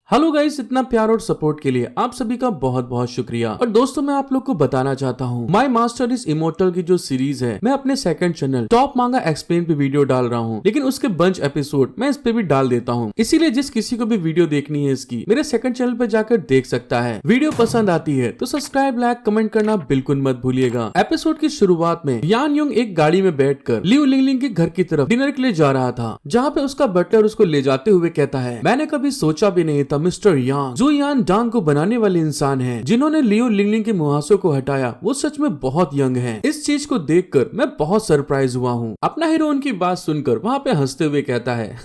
Hello guys, इतना प्यार और सपोर्ट के लिए आप सभी का बहुत बहुत शुक्रिया। और दोस्तों, मैं आप लोग को बताना चाहता हूँ, माई मास्टर इज इमोर्टल की जो सीरीज है, मैं अपने सेकंड चैनल टॉप मांगा एक्सप्लेन पे वीडियो डाल रहा हूँ, लेकिन उसके बंच एपिसोड मैं इस पे भी डाल देता हूँ। इसीलिए जिस किसी को भी वीडियो देखनी है इसकी, मेरे सेकंड चैनल पे जाकर देख सकता है। वीडियो पसंद आती है तो सब्सक्राइब, लाइक, कमेंट करना बिल्कुल मत भूलिएगा। एपिसोड की शुरुआत में यान युंग एक गाड़ी में बैठकर लियू लिंगलिंग के घर की तरफ डिनर के लिए जा रहा था, जहाँ पे उसका बटलर उसको ले जाते हुए कहता है, मैंने कभी सोचा भी नहीं था मिस्टर यांग, जो यान डांग को बनाने वाले इंसान हैं, जिन्होंने लियो लिंगलिंग के मुहासों को हटाया, वो सच में बहुत यंग हैं। इस चीज को देखकर मैं बहुत सरप्राइज हुआ हूँ। अपना हीरो उनकी बात सुनकर वहाँ पे हंसते हुए कहता है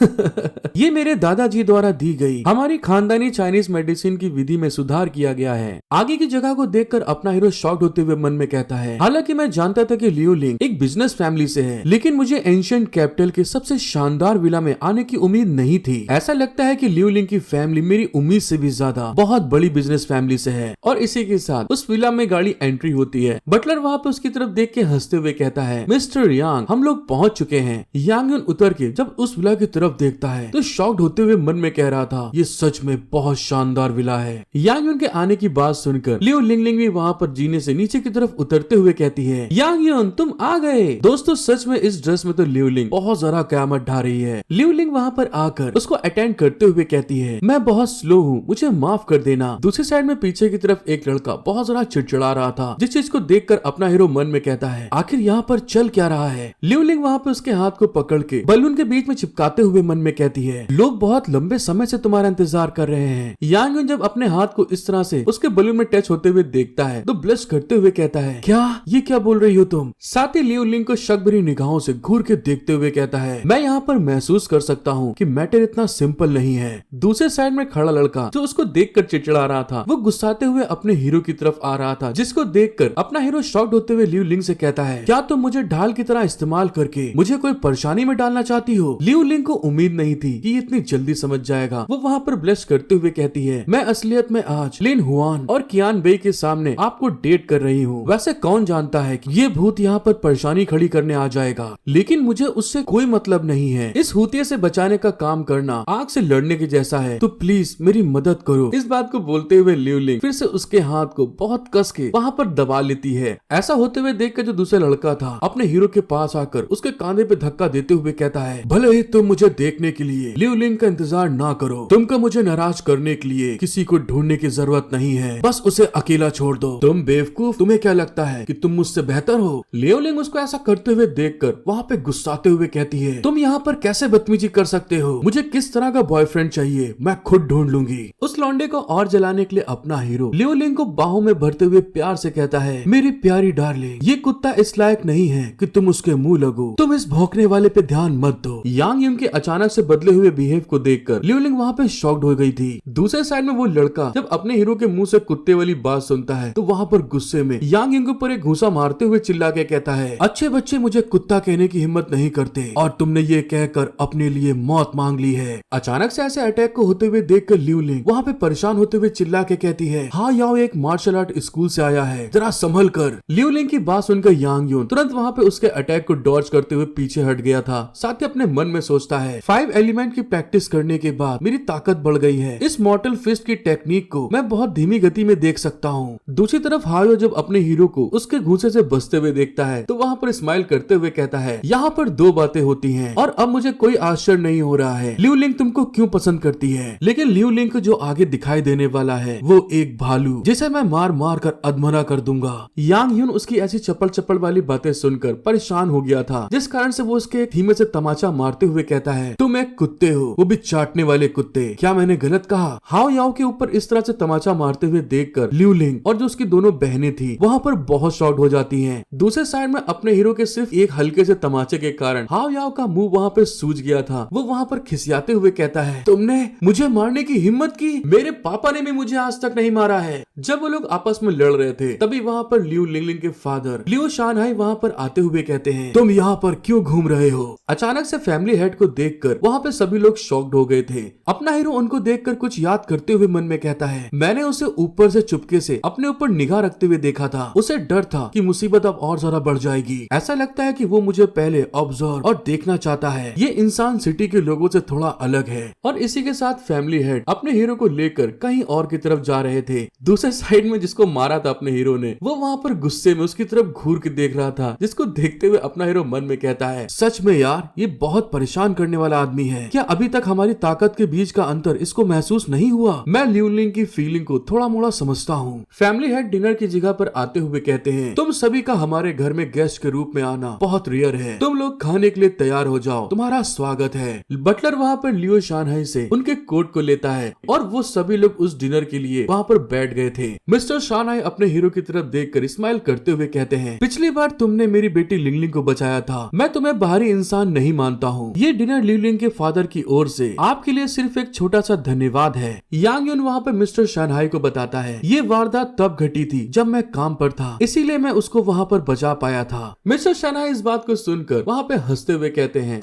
ये मेरे दादाजी द्वारा दी गई हमारी खानदानी चाइनीज मेडिसिन की विधि में सुधार किया गया है। आगे की जगह को देखकर अपना हीरो शॉक्ड होते हुए मन में कहता है, हालांकि मैं जानता था कि लियो लिंग एक बिजनेस फैमिली से है, लेकिन मुझे एंशिएंट कैपिटल के सबसे शानदार विला में आने की उम्मीद नहीं थी। ऐसा लगता है कि लियो लिंग की फैमिली मेरी उम्मीद से भी ज्यादा बहुत बड़ी बिजनेस फैमिली से है। और इसी के साथ उस विला में गाड़ी एंट्री होती है। बटलर वहाँ पे उसकी तरफ देख के हंसते हुए कहता है, मिस्टर यांग, हम लोग पहुंच चुके हैं। यांग युन उतर के जब उस विला की तरफ देखता है तो शॉक्ड होते हुए मन में कह रहा था, ये सच में बहुत शानदार विला है। यांग युन के आने की बात सुनकर लियो लिंगलिंग भी वहाँ पर जीने से नीचे की तरफ उतरते हुए कहती है, यांग युन, तुम आ गए। दोस्तों, सच में इस ड्रेस में तो लियो लिंग बहुत जरा कयामत ढा रही है। लियो लिंग वहाँ पर आकर उसको अटेंड करते हुए कहती है, मैं बहुत स्लो हूँ, मुझे माफ कर देना। दूसरी साइड में पीछे की तरफ एक लड़का बहुत जरा चिड़चिड़ा रहा था, जिस चीज को देखकर अपना हीरो मन में कहता है, आखिर यहाँ पर चल क्या रहा है। लियो लिंग वहाँ पे उसके हाथ को पकड़ के बलून के बीच में चिपकाते हुए मन में कहती है, लोग बहुत लंबे समय से तुम्हारा इंतजार कर रहे हैं। यांग युन जब अपने हाथ को इस तरह से उसके बलून में टच होते हुए देखता है तो ब्लश करते हुए कहता है, ये क्या बोल रही हो तुम। साथ ही लियो लिंग को शक भरी निगाहों से घूर के देखते हुए कहता है, मैं यहाँ पर महसूस कर सकता हूँ कि मैटर इतना सिंपल नहीं है। दूसरे साइड में खड़ा लड़का जो उसको देखकर चिड़चिड़ा रहा था, वो गुस्साते हुए अपने हीरो की तरफ आ रहा था, जिसको देखकर अपना हीरो शॉक्ड होते हुए लियो लिंग से कहता है, क्या तुम मुझे ढाल की तरह इस्तेमाल करके मुझे कोई परेशानी में डालना चाहती हो। लियो लिंग को उम्मीद नहीं थी कि इतनी जल्दी समझ जाएगा। वो वहाँ पर ब्लश करते हुए कहती है, मैं असलियत में आज लिन हुआन और कियान बेई के सामने आपको डेट कर रही हूँ। वैसे कौन जानता है कि ये भूत यहाँ पर परेशानी खड़ी करने आ जाएगा, लेकिन मुझे उससे कोई मतलब नहीं है। इस भूतिया से बचाने का काम करना आग से लड़ने के जैसा है, तो प्लीज मेरी मदद करो। इस बात को बोलते हुए लियो लिंग फिर से उसके हाथ को बहुत कस के वहाँ पर दबा लेती है। ऐसा होते हुए देखकर जो दूसरा लड़का था अपने हीरो के पास आकर उसके कांधे पे धक्का देते हुए कहता है, भले ही तुम मुझे देखने के लिए लियो लिंग का इंतजार ना करो, तुमको मुझे नाराज करने के लिए किसी को ढूंढने की जरूरत नहीं है, बस उसे अकेला छोड़ दो। तुम बेवकूफ, तुम्हें क्या लगता है कि तुम मुझसे बेहतर हो। लियो लिंग उसको ऐसा करते हुए देखकर वहाँ पे गुस्साते हुए कहती है, तुम यहाँ पर कैसे बदतमीजी कर सकते हो, मुझे किस तरह का बॉयफ्रेंड चाहिए मैं खुद ढूंढ लूंगी। उस लौंडे को और जलाने के लिए अपना हीरो लियो लिंग को बाहों में भरते हुए प्यार से कहता है, मेरी प्यारी डार्लिंग, ये कुत्ता इस लायक नहीं है कि तुम उसके मुंह लगो, तुम इस भौंकने वाले पे ध्यान मत दो। यांग युंग के अचानक से बदले हुए बिहेव को देखकर लियो लिंग वहाँ पे शॉक्ड हो गई थी। दूसरे साइड में वो लड़का जब अपने हीरो के मुंह से कुत्ते वाली बात सुनता है तो वहाँ पर गुस्से में यांग युंग पर एक घूंसा मारते हुए चिल्ला के कहता है, अच्छे बच्चे मुझे कुत्ता कहने की हिम्मत नहीं करते और तुमने ये कहकर अपने लिए मौत मांग ली है। अचानक से ऐसे अटैक को होते हुए देखकर लियो लिंग वहाँ पे परेशान होते हुए चिल्ला के कहती है, हाँ याओ एक मार्शल आर्ट स्कूल से आया है, जरा संभल कर। लियो लिंग की बात सुनकर यांग युन तुरंत वहाँ पे उसके अटैक को डॉज करते हुए पीछे हट गया था। साथ ही अपने मन में सोचता है, 5 एलिमेंट की प्रैक्टिस करने के बाद मेरी ताकत बढ़ गई है, इस मॉर्टल फिस्ट की टेक्निक को मैं बहुत धीमी गति में देख सकता हूँ। दूसरी तरफ हायो जब अपने हीरो को उसके घूंसे से बचते हुए देखता है तो वहाँ पर स्माइल करते हुए कहता है, यहाँ पर 2 बातें होती है और अब मुझे कोई आश्चर्य नहीं हो रहा है लियो लिंग तुमको क्यों पसंद करती है, लेकिन लियो लिंग को जो आगे दिखाई देने वाला है वो एक भालू जिसे मैं मार मार कर अधमरा कर दूंगा। यांग युन उसकी ऐसी चप्पल चप्पल वाली बातें सुनकर परेशान हो गया था, जिस कारण से वो उसके धीमे से तमाचा मारते हुए कहता है, तुम एक कुत्ते हो, वो भी चाटने वाले कुत्ते, क्या मैंने गलत कहा। हाओ याओ के ऊपर इस तरह से तमाचा मारते हुए देखकर लियो लिंग और जो उसकी दोनों बहनें थी वहाँ पर बहुत शॉक्ड हो जाती हैं। दूसरे साइड में अपने हीरो के सिर्फ एक हल्के से तमाचे के कारण हाओ याओ का मुंह वहाँ पे सूज गया था। वो वहाँ पर खिसियाते हुए कहता है, तुमने मुझे मारने की हिम्मत की, मेरे पापा ने भी मुझे आज तक नहीं मारा है। जब वो लोग आपस में लड़ रहे थे तभी वहाँ पर लियो लिंगलिंग के फादर लियो शानहाई वहाँ पर आते हुए कहते हैं, तुम यहाँ पर क्यों घूम रहे हो। अचानक से फैमिली हेड को देखकर वहाँ पे सभी लोग शॉक्ड हो गए थे। अपना हीरो उनको देखकर कुछ याद करते हुए मन में कहता है, मैंने उसे ऊपर से चुपके से अपने ऊपर निगाह रखते हुए देखा था, उसे डर था कि मुसीबत अब और ज्यादा बढ़ जाएगी। ऐसा लगता है कि वो मुझे पहले ऑब्जर्व और देखना चाहता है। ये इंसान सिटी के लोगों से थोड़ा अलग है। और इसी के साथ फैमिली हेड अपने हीरो को लेकर कहीं और की तरफ जा रहे थे। दूसरे साइड में जिसको मारा था अपने हीरो ने, वो वहाँ पर गुस्से में उसकी तरफ घूर के देख रहा था, जिसको देखते हुए अपना हीरो मन में कहता है, सच में यार ये बहुत परेशान करने वाला आदमी है। क्या अभी तक हमारी ताकत के बीच का अंतर इसको महसूस नहीं हुआ? मैं लियू लिंग की फीलिंग को थोड़ा मोड़ा समझता हूँ। फैमिली हेड डिनर की जगह पर आते हुए कहते हैं, तुम सभी का हमारे घर में गेस्ट के रूप में आना बहुत रेयर है। तुम लोग खाने के लिए तैयार हो जाओ, तुम्हारा स्वागत है। बटलर वहाँ पर लियो शानहाई से उनके कोट को लेता है और वो सभी लोग उस डिनर के लिए वहाँ पर बैठ गए थे। मिस्टर शानहाई अपने हीरो की तरफ देखकर स्माइल करते हुए कहते हैं, पिछली बार तुमने मेरी बेटी लिंगलिंग को बचाया था। मैं तुम्हें बाहरी इंसान नहीं मानता हूँ। ये डिनर लिंगलिंग के फादर की ओर से आपके लिए सिर्फ एक छोटा सा धन्यवाद है। यांग यून वहाँ पे मिस्टर शानहाई को बताता है, ये वारदात तब घटी थी जब मैं काम पर था, इसीलिए मैं उसको वहाँ पर बचा पाया था। मिस्टर शानहाई इस बात को सुनकर वहाँ पे हंसते हुए कहते हैं,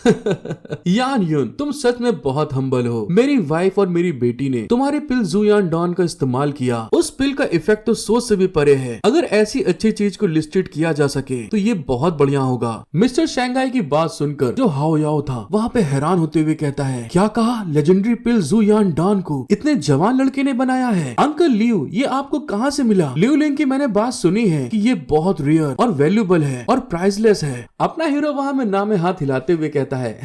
यांग यून तुम सच में बहुत हम्बल हो। मेरी वाइफ और मेरी बेटी ने तुम्हारी पिल जुयान डॉन का इस्तेमाल किया। उस पिल का इफेक्ट तो सोच से भी परे है। अगर ऐसी अच्छी चीज को लिस्टेड किया जा सके तो ये बहुत बढ़िया होगा। मिस्टर शंघाई की बात सुनकर जो हाओ याओ था वहाँ पे हैरान होते हुए कहता है, क्या कहा? लेजेंडरी पिल जुयान डॉन को इतने जवान लड़के ने बनाया है? अंकल लियू ये आपको कहाँ से मिला? लियू लिंग की मैंने बात सुनी है कि ये बहुत रेयर और वैल्यूएबल है और प्राइसलेस है। अपना हीरो वहाँ में नाम में हाथ हिलाते हुए कहता है,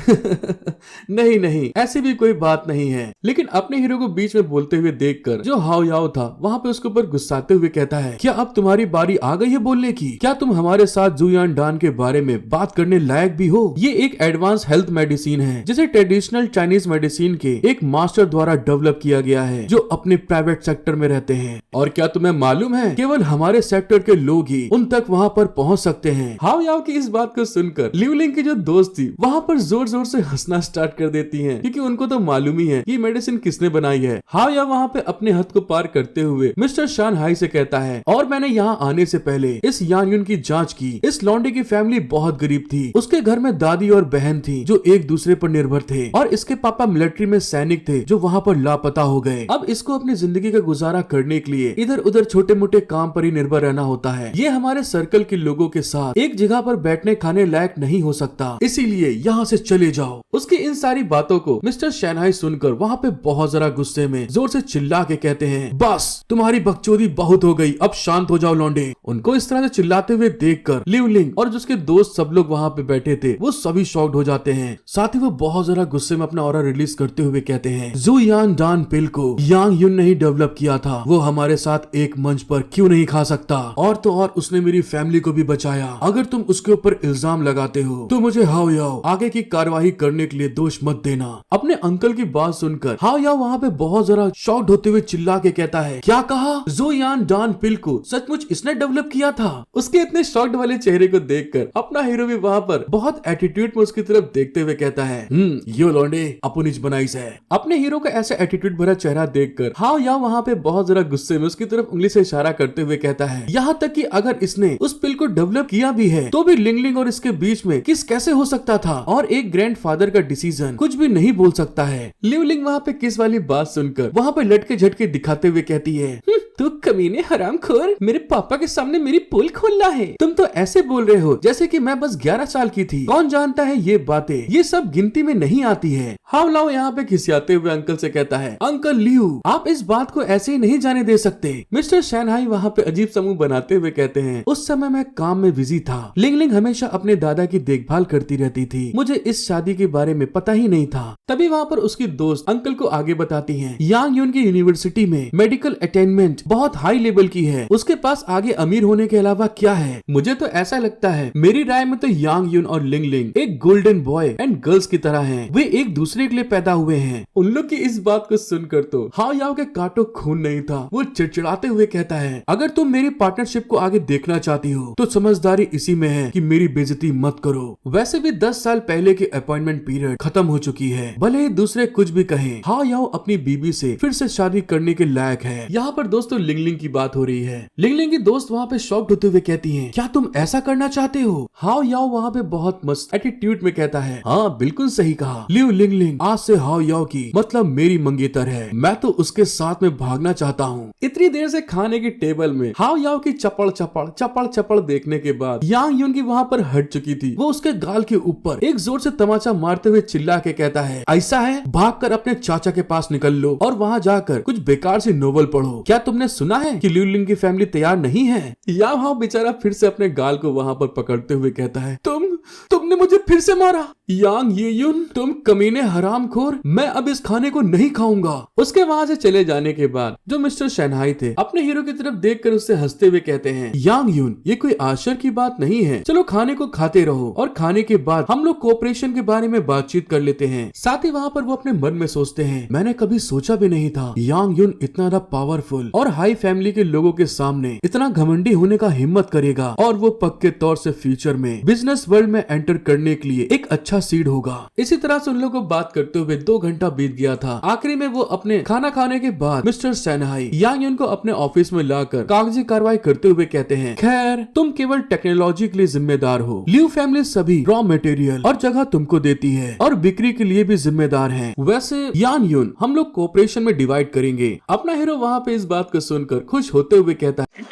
नहीं नहीं ऐसी भी कोई बात नहीं है। लेकिन अपने हीरो को बीच में बोलते हुए देखकर जो हाओ याओ था वहाँ पे उसके ऊपर गुस्साते हुए कहता है, क्या अब तुम्हारी बारी आ गई है बोलने की? क्या तुम हमारे साथ जुयान डॉन के बारे में बात करने लायक भी हो? ये एक एडवांस हेल्थ मेडिसिन है जिसे ट्रेडिशनल चाइनीज मेडिसिन के एक मास्टर द्वारा डेवलप किया गया है जो अपने प्राइवेट सेक्टर में रहते हैं। और क्या तुम्हें मालूम है केवल हमारे सेक्टर के लोग ही उन तक वहाँ पर पहुँच सकते हैं। हाओ याओ की इस बात को सुनकर लियू लिंग की जो दोस्त थी वहाँ पर जोर जोर से हंसना स्टार्ट कर देती है, क्योंकि उनको तो मालूम ही है ये मेडिसिन किसने बनाई है। हाओ याओ वहाँ पे अपने हद को पार करते हुए मिस्टर शानहाई से कहता है, और मैंने यहाँ आने से पहले इस यांग यून की जांच की। इस लौंडे की फैमिली बहुत गरीब थी। उसके घर में दादी और बहन थी जो एक दूसरे पर निर्भर थे, और इसके पापा मिलिट्री में सैनिक थे जो वहाँ पर लापता हो गए। अब इसको अपनी जिंदगी का गुजारा करने के लिए इधर उधर छोटे मोटे काम पर ही निर्भर रहना होता है। ये हमारे सर्कल के लोगों के साथ एक जगह पर बैठने खाने लायक नहीं हो सकता, इसीलिए यहाँ से चले जाओ। उसकी इन सारी बातों को मिस्टर शानहाई सुनकर वहाँ पे बहुत जरा गुस्से में जोर से चिल्ला के कहते हैं, बस तुम्हारी बकचोदी बहुत हो गई, अब शांत हो जाओ लौंडे। उनको इस तरह से चिल्लाते हुए देखकर लियू लिंग और जिसके दोस्त सब लोग वहाँ पे बैठे थे वो सभी शॉक्ड हो जाते हैं। साथ ही वो बहुत जरा गुस्से में अपना ऑरा रिलीज करते हुए कहते हैं, जुयान डॉन पिल को यांग यून ने ही डेवलप किया था। वो हमारे साथ एक मंच पर क्यों नहीं खा सकता? और तो और उसने मेरी फैमिली को भी बचाया। अगर तुम उसके ऊपर इल्जाम लगाते हो तो मुझे हाओ याओ आगे की कार्यवाही करने के लिए दोष मत देना। अपने अंकल की बात सुनकर हाओ याओ वहाँ पे बहुत जरा शॉक्ड होते हुए चिल्ला के कहता है, क्या कहा? जुयान डॉन पिल को सचमुच इसने डेवलप किया था? उसके इतने शॉक्ड वाले चेहरे को देखकर अपना हीरो भी वहाँ पर बहुत एटीट्यूड में उसकी तरफ देखते हुए कहता है, यो लौंडे अपुनिच बनाइस है। अपने हीरो का ऐसा एटीट्यूड भरा चेहरा देखकर हाओ याओ वहाँ पे बहुत जरा गुस्से में उसकी तरफ उंगली से इशारा करते हुए कहता है, यहाँ तक कि अगर इसने उस पिल को डेवलप किया भी है तो भी लिंगलिंग और इसके बीच में किस कैसे हो सकता था? और एक ग्रैंडफादर का डिसीजन कुछ भी नहीं बोल सकता है। लियू लिंग वहाँ पे किस वाली बात सुनकर वहाँ पे लटके झटके दिखाते हुए कहती है, तू कमीने हरामखोर, मेरे पापा के सामने मेरी पोल खोलना है। तुम तो ऐसे बोल रहे हो जैसे कि मैं बस 11 साल की थी। कौन जानता है ये बातें, ये सब गिनती में नहीं आती है। हाओ लाओ यहाँ पे खिसियाते हुए अंकल से कहता है, अंकल लियू आप इस बात को ऐसे ही नहीं जाने दे सकते। मिस्टर शानहाई वहाँ पे अजीब समूह बनाते हुए कहते हैं, उस समय मैं काम में बिजी था। लिंगलिंग हमेशा अपने दादा की देखभाल करती रहती थी, मुझे इस शादी के बारे में पता ही नहीं था। तभी वहाँ पर उसकी दोस्त अंकल को आगे बताती है, यांग यून की यूनिवर्सिटी में मेडिकल अटेनमेंट बहुत हाई लेवल की है। उसके पास आगे अमीर होने के अलावा क्या है? मुझे तो ऐसा लगता है, मेरी राय में तो यांग यून और लिंगलिंग एक गोल्डन बॉय एंड गर्ल्स की तरह हैं। वे एक दूसरे के लिए पैदा हुए हैं। उन लोग की इस बात को सुनकर तो हाओ याओ के काटो खून नहीं था। वो चिड़चिड़ाते हुए कहता है, अगर तुम मेरी पार्टनरशिप को आगे देखना चाहती हो तो समझदारी इसी में है कि मेरी बेइज्जती मत करो। वैसे भी 10 साल पहले की अपॉइंटमेंट पीरियड खत्म हो चुकी है। भले ही दूसरे कुछ भी कहें, हाओ याओ अपनी बीबी से फिर से शादी करने के लायक है। यहाँ पर दोस्तों तो लिंगलिंग की बात हो रही है। लिंगलिंग की दोस्त वहाँ पे शॉक्ड होते हुए कहती हैं, क्या तुम ऐसा करना चाहते हो? हाओ याओ वहाँ पे बहुत मस्त एटीट्यूड में कहता है, हाँ बिल्कुल सही कहा लियू लिंगलिंग, आज से हाओ याओ की मतलब मेरी मंगेतर है, मैं तो उसके साथ में भागना चाहता हूँ। इतनी देर से खाने की टेबल में हाओ याओ की चपड़ चपड़ देखने के बाद यांग यून की वहाँ पर हट चुकी थी। वो उसके गाल के ऊपर एक जोर से तमाचा मारते हुए चिल्ला के कहता है, ऐसा है भागकर अपने चाचा के पास निकल लो और वहाँ जाकर कुछ बेकार सी नोवेल पढ़ो। क्या तुमने सुना है कि लियू लिंग की फैमिली तैयार नहीं है? याओ हाओ बेचारा फिर से अपने गाल को वहाँ पर पकड़ते हुए कहता है, तुमने मुझे फिर से मारा। यांग ये यून, तुम कमीने हरामखोर, मैं अब इस खाने को नहीं खाऊंगा। उसके वहाँ से चले जाने के बाद जो मिस्टर शनाई थे अपने हीरो की तरफ देखकर उससे हंसते हुए कहते हैं, यांग यून ये कोई आश्चर्य की बात नहीं है, चलो खाने को खाते रहो और खाने के बाद हम लोग कोऑपरेशन के बारे में बातचीत कर लेते हैं। साथ ही वहाँ पर वो अपने मन में सोचते हैं, मैंने कभी सोचा भी नहीं था यांग यून इतना ज्यादा पावरफुल और हाई फैमिली के लोगों के सामने इतना घमंडी होने का हिम्मत करेगा और वो पक्के तौर से फ्यूचर में बिजनेस वर्ल्ड में एंटर करने के लिए एक अच्छा सीड होगा। इसी तरह से उन लोगों को बात करते हुए 2 घंटा बीत गया था। आखिरी में वो अपने खाना खाने के बाद मिस्टर सैनहाई यांग यून को अपने ऑफिस में लाकर कागजी कार्रवाई करते हुए कहते हैं, खैर तुम केवल टेक्नोलॉजी के लिए जिम्मेदार हो, लियू फैमिली सभी रॉ मटेरियल और जगह तुमको देती है और बिक्री के लिए भी जिम्मेदार है। वैसे यांग यून हम लोग कोऑपरेशन में डिवाइड करेंगे। अपना हीरो वहाँ पे इस बात को सुनकर खुश होते हुए कहता है,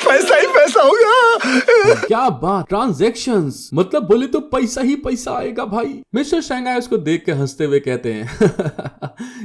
पैसा ही पैसा होगा। क्या बात, ट्रांजैक्शंस मतलब बोले तो पैसा ही पैसा आएगा भाई। मिस्टर शंघाई उसको देख के हंसते हुए कहते हैं,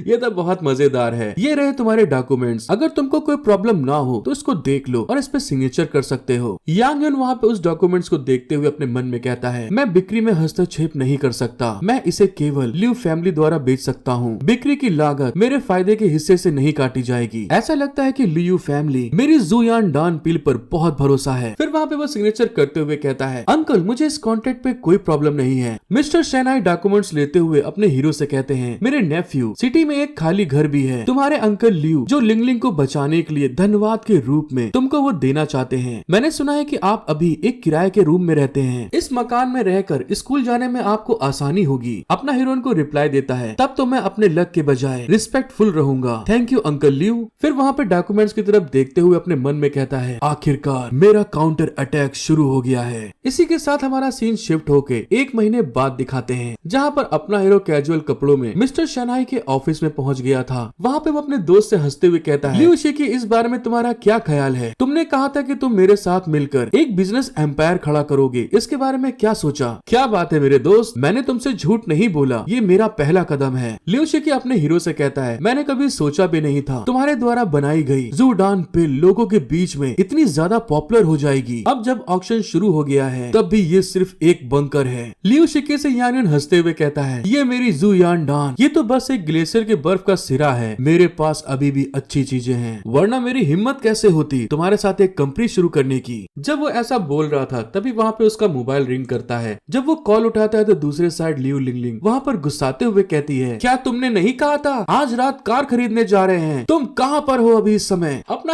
ये तो बहुत मजेदार है, ये रहे तुम्हारे डॉक्यूमेंट्स, अगर तुमको कोई प्रॉब्लम ना हो तो इसको देख लो और इस पे सिग्नेचर कर सकते हो। यांग यून वहाँ पे उस डॉक्यूमेंट्स को देखते हुए अपने मन में कहता है, मैं बिक्री में हस्तक्षेप नहीं कर सकता, मैं इसे केवल लियू फैमिली द्वारा बेच सकता हूँ, बिक्री की लागत मेरे फायदे के हिस्से से नहीं काटी जाएगी। ऐसा लगता है कि लियू फैमिली मेरी जुयान डान पील पर बहुत भरोसा है। फिर वहाँ पे वो सिग्नेचर करते हुए कहता है, अंकल मुझे इस कॉन्ट्रैक्ट पे कोई प्रॉब्लम नहीं है। मिस्टर शनाई डॉक्यूमेंट्स लेते हुए अपने हीरो से कहते हैं, मेरे नेफ्यू सिटी में एक खाली घर भी है, तुम्हारे अंकल लियू जो लिंगलिंग को बचाने के लिए धन्यवाद के रूप में तुमको वो देना चाहते हैं। मैंने सुना है कि आप अभी एक किराए के रूम में रहते हैं, इस मकान में रहकर स्कूल जाने में आपको आसानी होगी। अपना हीरोइन को रिप्लाई देता है, तब तो मैं अपने लक के बजाय रिस्पेक्टफुल रहूंगा, थैंक यू अंकल लियू। फिर वहाँ पे डॉक्यूमेंट्स की तरफ देखते हुए अपने मन में कहता है, आखिरकार मेरा काउंटर अटैक शुरू हो गया है। इसी के साथ हमारा सीन शिफ्ट होके 1 महीने बाद दिखाते हैं, जहाँ पर अपना हीरो कैजुअल कपड़ों में मिस्टर शनाई के ऑफिस में पहुँच गया था। वहाँ पे वो अपने दोस्त से हंसते हुए कहता है, लियू शिकी इस बारे में तुम्हारा क्या ख्याल है? तुमने कहा था कि तुम मेरे साथ मिलकर एक बिजनेस एम्पायर खड़ा करोगे, इसके बारे में क्या सोचा? क्या बात है मेरे दोस्त, मैंने तुमसे झूठ नहीं बोला, ये मेरा पहला कदम है। लियू शिकी अपने हीरो से कहता है, मैंने कभी सोचा भी नहीं था तुम्हारे द्वारा बनाई गई जूडान पिल लोगों के बीच में इतनी ज्यादा पॉपुलर हो जाएगी। अब जब ऑक्शन शुरू हो गया है तब भी ये सिर्फ एक बंकर है। लियू शिकी से यान यून हंसते हुए कहता है, ये मेरी जुयान डान, ये तो बस एक ग्लेशियर के बर्फ का सिरा है, मेरे पास अभी भी अच्छी चीजें हैं, वरना मेरी हिम्मत कैसे होती तुम्हारे साथ एक कंपनी शुरू करने की। जब वो ऐसा बोल रहा था तभी वहाँ पे उसका मोबाइल रिंग करता है। जब वो कॉल उठाता है तो दूसरे साइड लियू लिंगलिंग वहाँ पर गुस्साते हुए कहती है, क्या तुमने नहीं कहा था आज रात कार खरीदने जा रहे हैं, तुम कहाँ पर हो अभी इस समय? अपना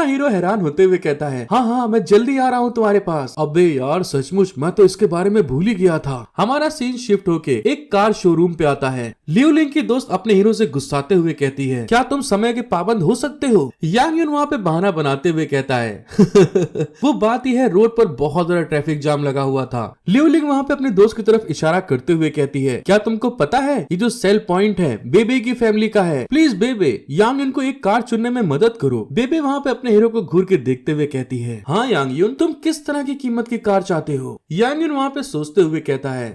हीरो हैरान होते हुए कहता है, हाँ मैं जल्दी आ रहा हूँ तुम्हारे पास। अबे यार सचमुच मैं तो इसके बारे में भूल ही गया था। हमारा सीन शिफ्ट होके एक कार शोरूम पे आता है। लियू लिंग की दोस्त अपने हीरो से गुस्साते हुए कहती है, क्या तुम समय के पाबंद हो सकते हो? यांग यून वहाँ पे बहाना बनाते हुए कहता है, वो बात ही है रोड पर बहुत बड़ा ट्रैफिक जाम लगा हुआ था। लियू लिंग वहाँ पे अपने दोस्त की तरफ इशारा करते हुए कहती है, क्या तुमको पता है ये जो सेल पॉइंट है बेबे की फैमिली का है, प्लीज बेबे यांग यून को एक कार चुनने में मदद करो। बेबे वहाँ पे अपने हीरो को घूर के देखते हुए कहती है, हाँ यांग यून तुम किस तरह की कीमत की कार चाहते हो? यांग यून वहाँ पे सोचते हुए कहता है,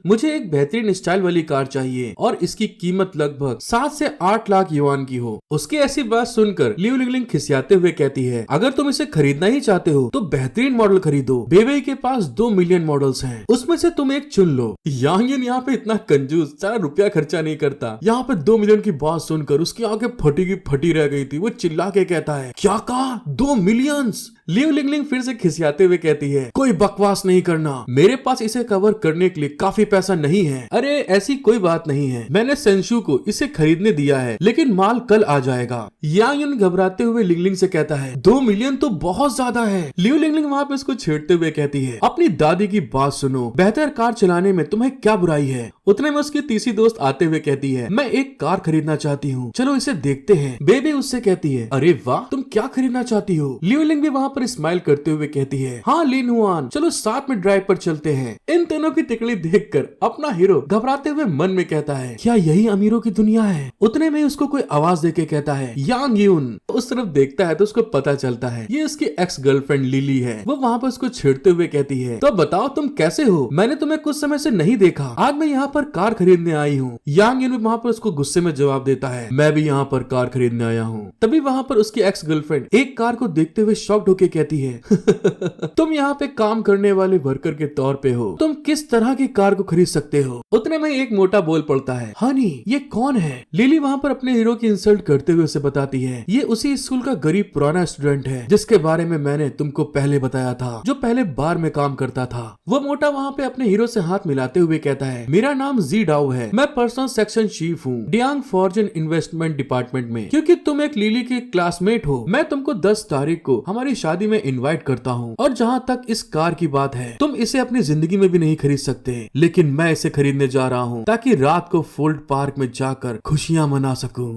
मुझे एक बेहतरीन स्टाइल वाली कार चाहिए और इसकी कीमत लगभग 7 से 8 लाख युआन की हो। उसकी ऐसी बात सुनकर लियू लिंगलिंग खिसियाते हुए कहती है, अगर तुम इसे खरीदना ही चाहते हो तो बेहतरीन मॉडल खरीदो, बेबे के पास 2 मिलियन मॉडल्स हैं, उसमें से तुम एक चुन लो। यांग यून यहाँ पे इतना कंजूस, सारा रुपया खर्चा नहीं करता। यहाँ पे 2 मिलियन की बात सुनकर उसकी आंखें फटी की फटी रह गई थी। वो चिल्ला के कहता है, क्या कहा 2 मिलियन? मिलियंस। लियो लिंगलिंग फिर से खिसियाते हुए कहती है, कोई बकवास नहीं करना, मेरे पास इसे कवर करने के लिए काफी पैसा नहीं है। अरे ऐसी कोई बात नहीं है, मैंने सेंशु को इसे खरीदने दिया है, लेकिन माल कल आ जाएगा। यांग युन घबराते हुए लिंगलिंग से कहता है, 2 मिलियन तो बहुत ज्यादा है। लियो लिंगलिंग वहाँ पे उसको छेड़ते हुए कहती है, अपनी दादी की बात सुनो, बेहतर कार चलाने में तुम्हें क्या बुराई है। उतने में उसकी तीसरी दोस्त आते हुए कहती है, मैं एक कार खरीदना चाहती हूँ, चलो इसे देखते हैं। बेबी उससे कहती है, अरे वाह, तुम क्या खरीदना चाहती हो। लियो लिंग भी वहाँ पर स्माइल करते हुए कहती है, हाँ लिन हुआन, चलो साथ में ड्राइव पर चलते हैं। इन दोनों की टिकली देखकर अपना हीरो घबराते हुए मन में कहता है, क्या यही अमीरों की दुनिया है। उतने में उसको कोई आवाज देके कहता है, यांग यून। उस तरफ देखता है तो उसको पता चलता है ये उसकी एक्स गर्लफ्रेंड लिली है। वो वहाँ पर उसको छेड़ते हुए कहती है, तो बताओ तुम कैसे हो, मैंने तुम्हें कुछ समय से नहीं देखा, आज मैं यहाँ पर कार खरीदने आई हूँ। यांग यून वहाँ पर उसको गुस्से में जवाब देता है, मैं भी यहाँ पर कार खरीदने आया हूँ। तभी वहाँ पर उसकी एक्स गर्लफ्रेंड एक कार को देखते हुए शॉक्ड होके कहती है, तुम यहाँ पे काम करने वाले वर्कर के तौर पे हो, तुम किस तरह की कार को खरीद सकते हो। उतने में एक मोटा बोल पड़ता है, हनी ये कौन है। लिली वहाँ पर अपने हीरो की इंसल्ट करते हुए उसे बताती है, ये उसी स्कूल का गरीब पुराना स्टूडेंट है जिसके बारे में मैंने तुमको पहले बताया था, जो पहले बार में काम करता था। वो मोटा वहाँ पे अपने हीरो से हाथ मिलाते हुए कहता है, मेरा नाम जी डाउ है, मैं पर्सनल सेक्शन चीफ हूँ डियांग फॉर्जन इन्वेस्टमेंट डिपार्टमेंट में। क्योंकि तुम एक लिली के क्लासमेट हो, मैं तुमको 10 तारीख को हमारी शादी में इन्वाइट करता हूँ। और जहाँ तक इस कार की बात है, तुम इसे अपनी जिंदगी में भी नहीं खरीद सकते, लेकिन मैं इसे खरीदने जा रहा हूँ ताकि रात को फोल्ड पार्क में जाकर खुशियाँ मना सकूं।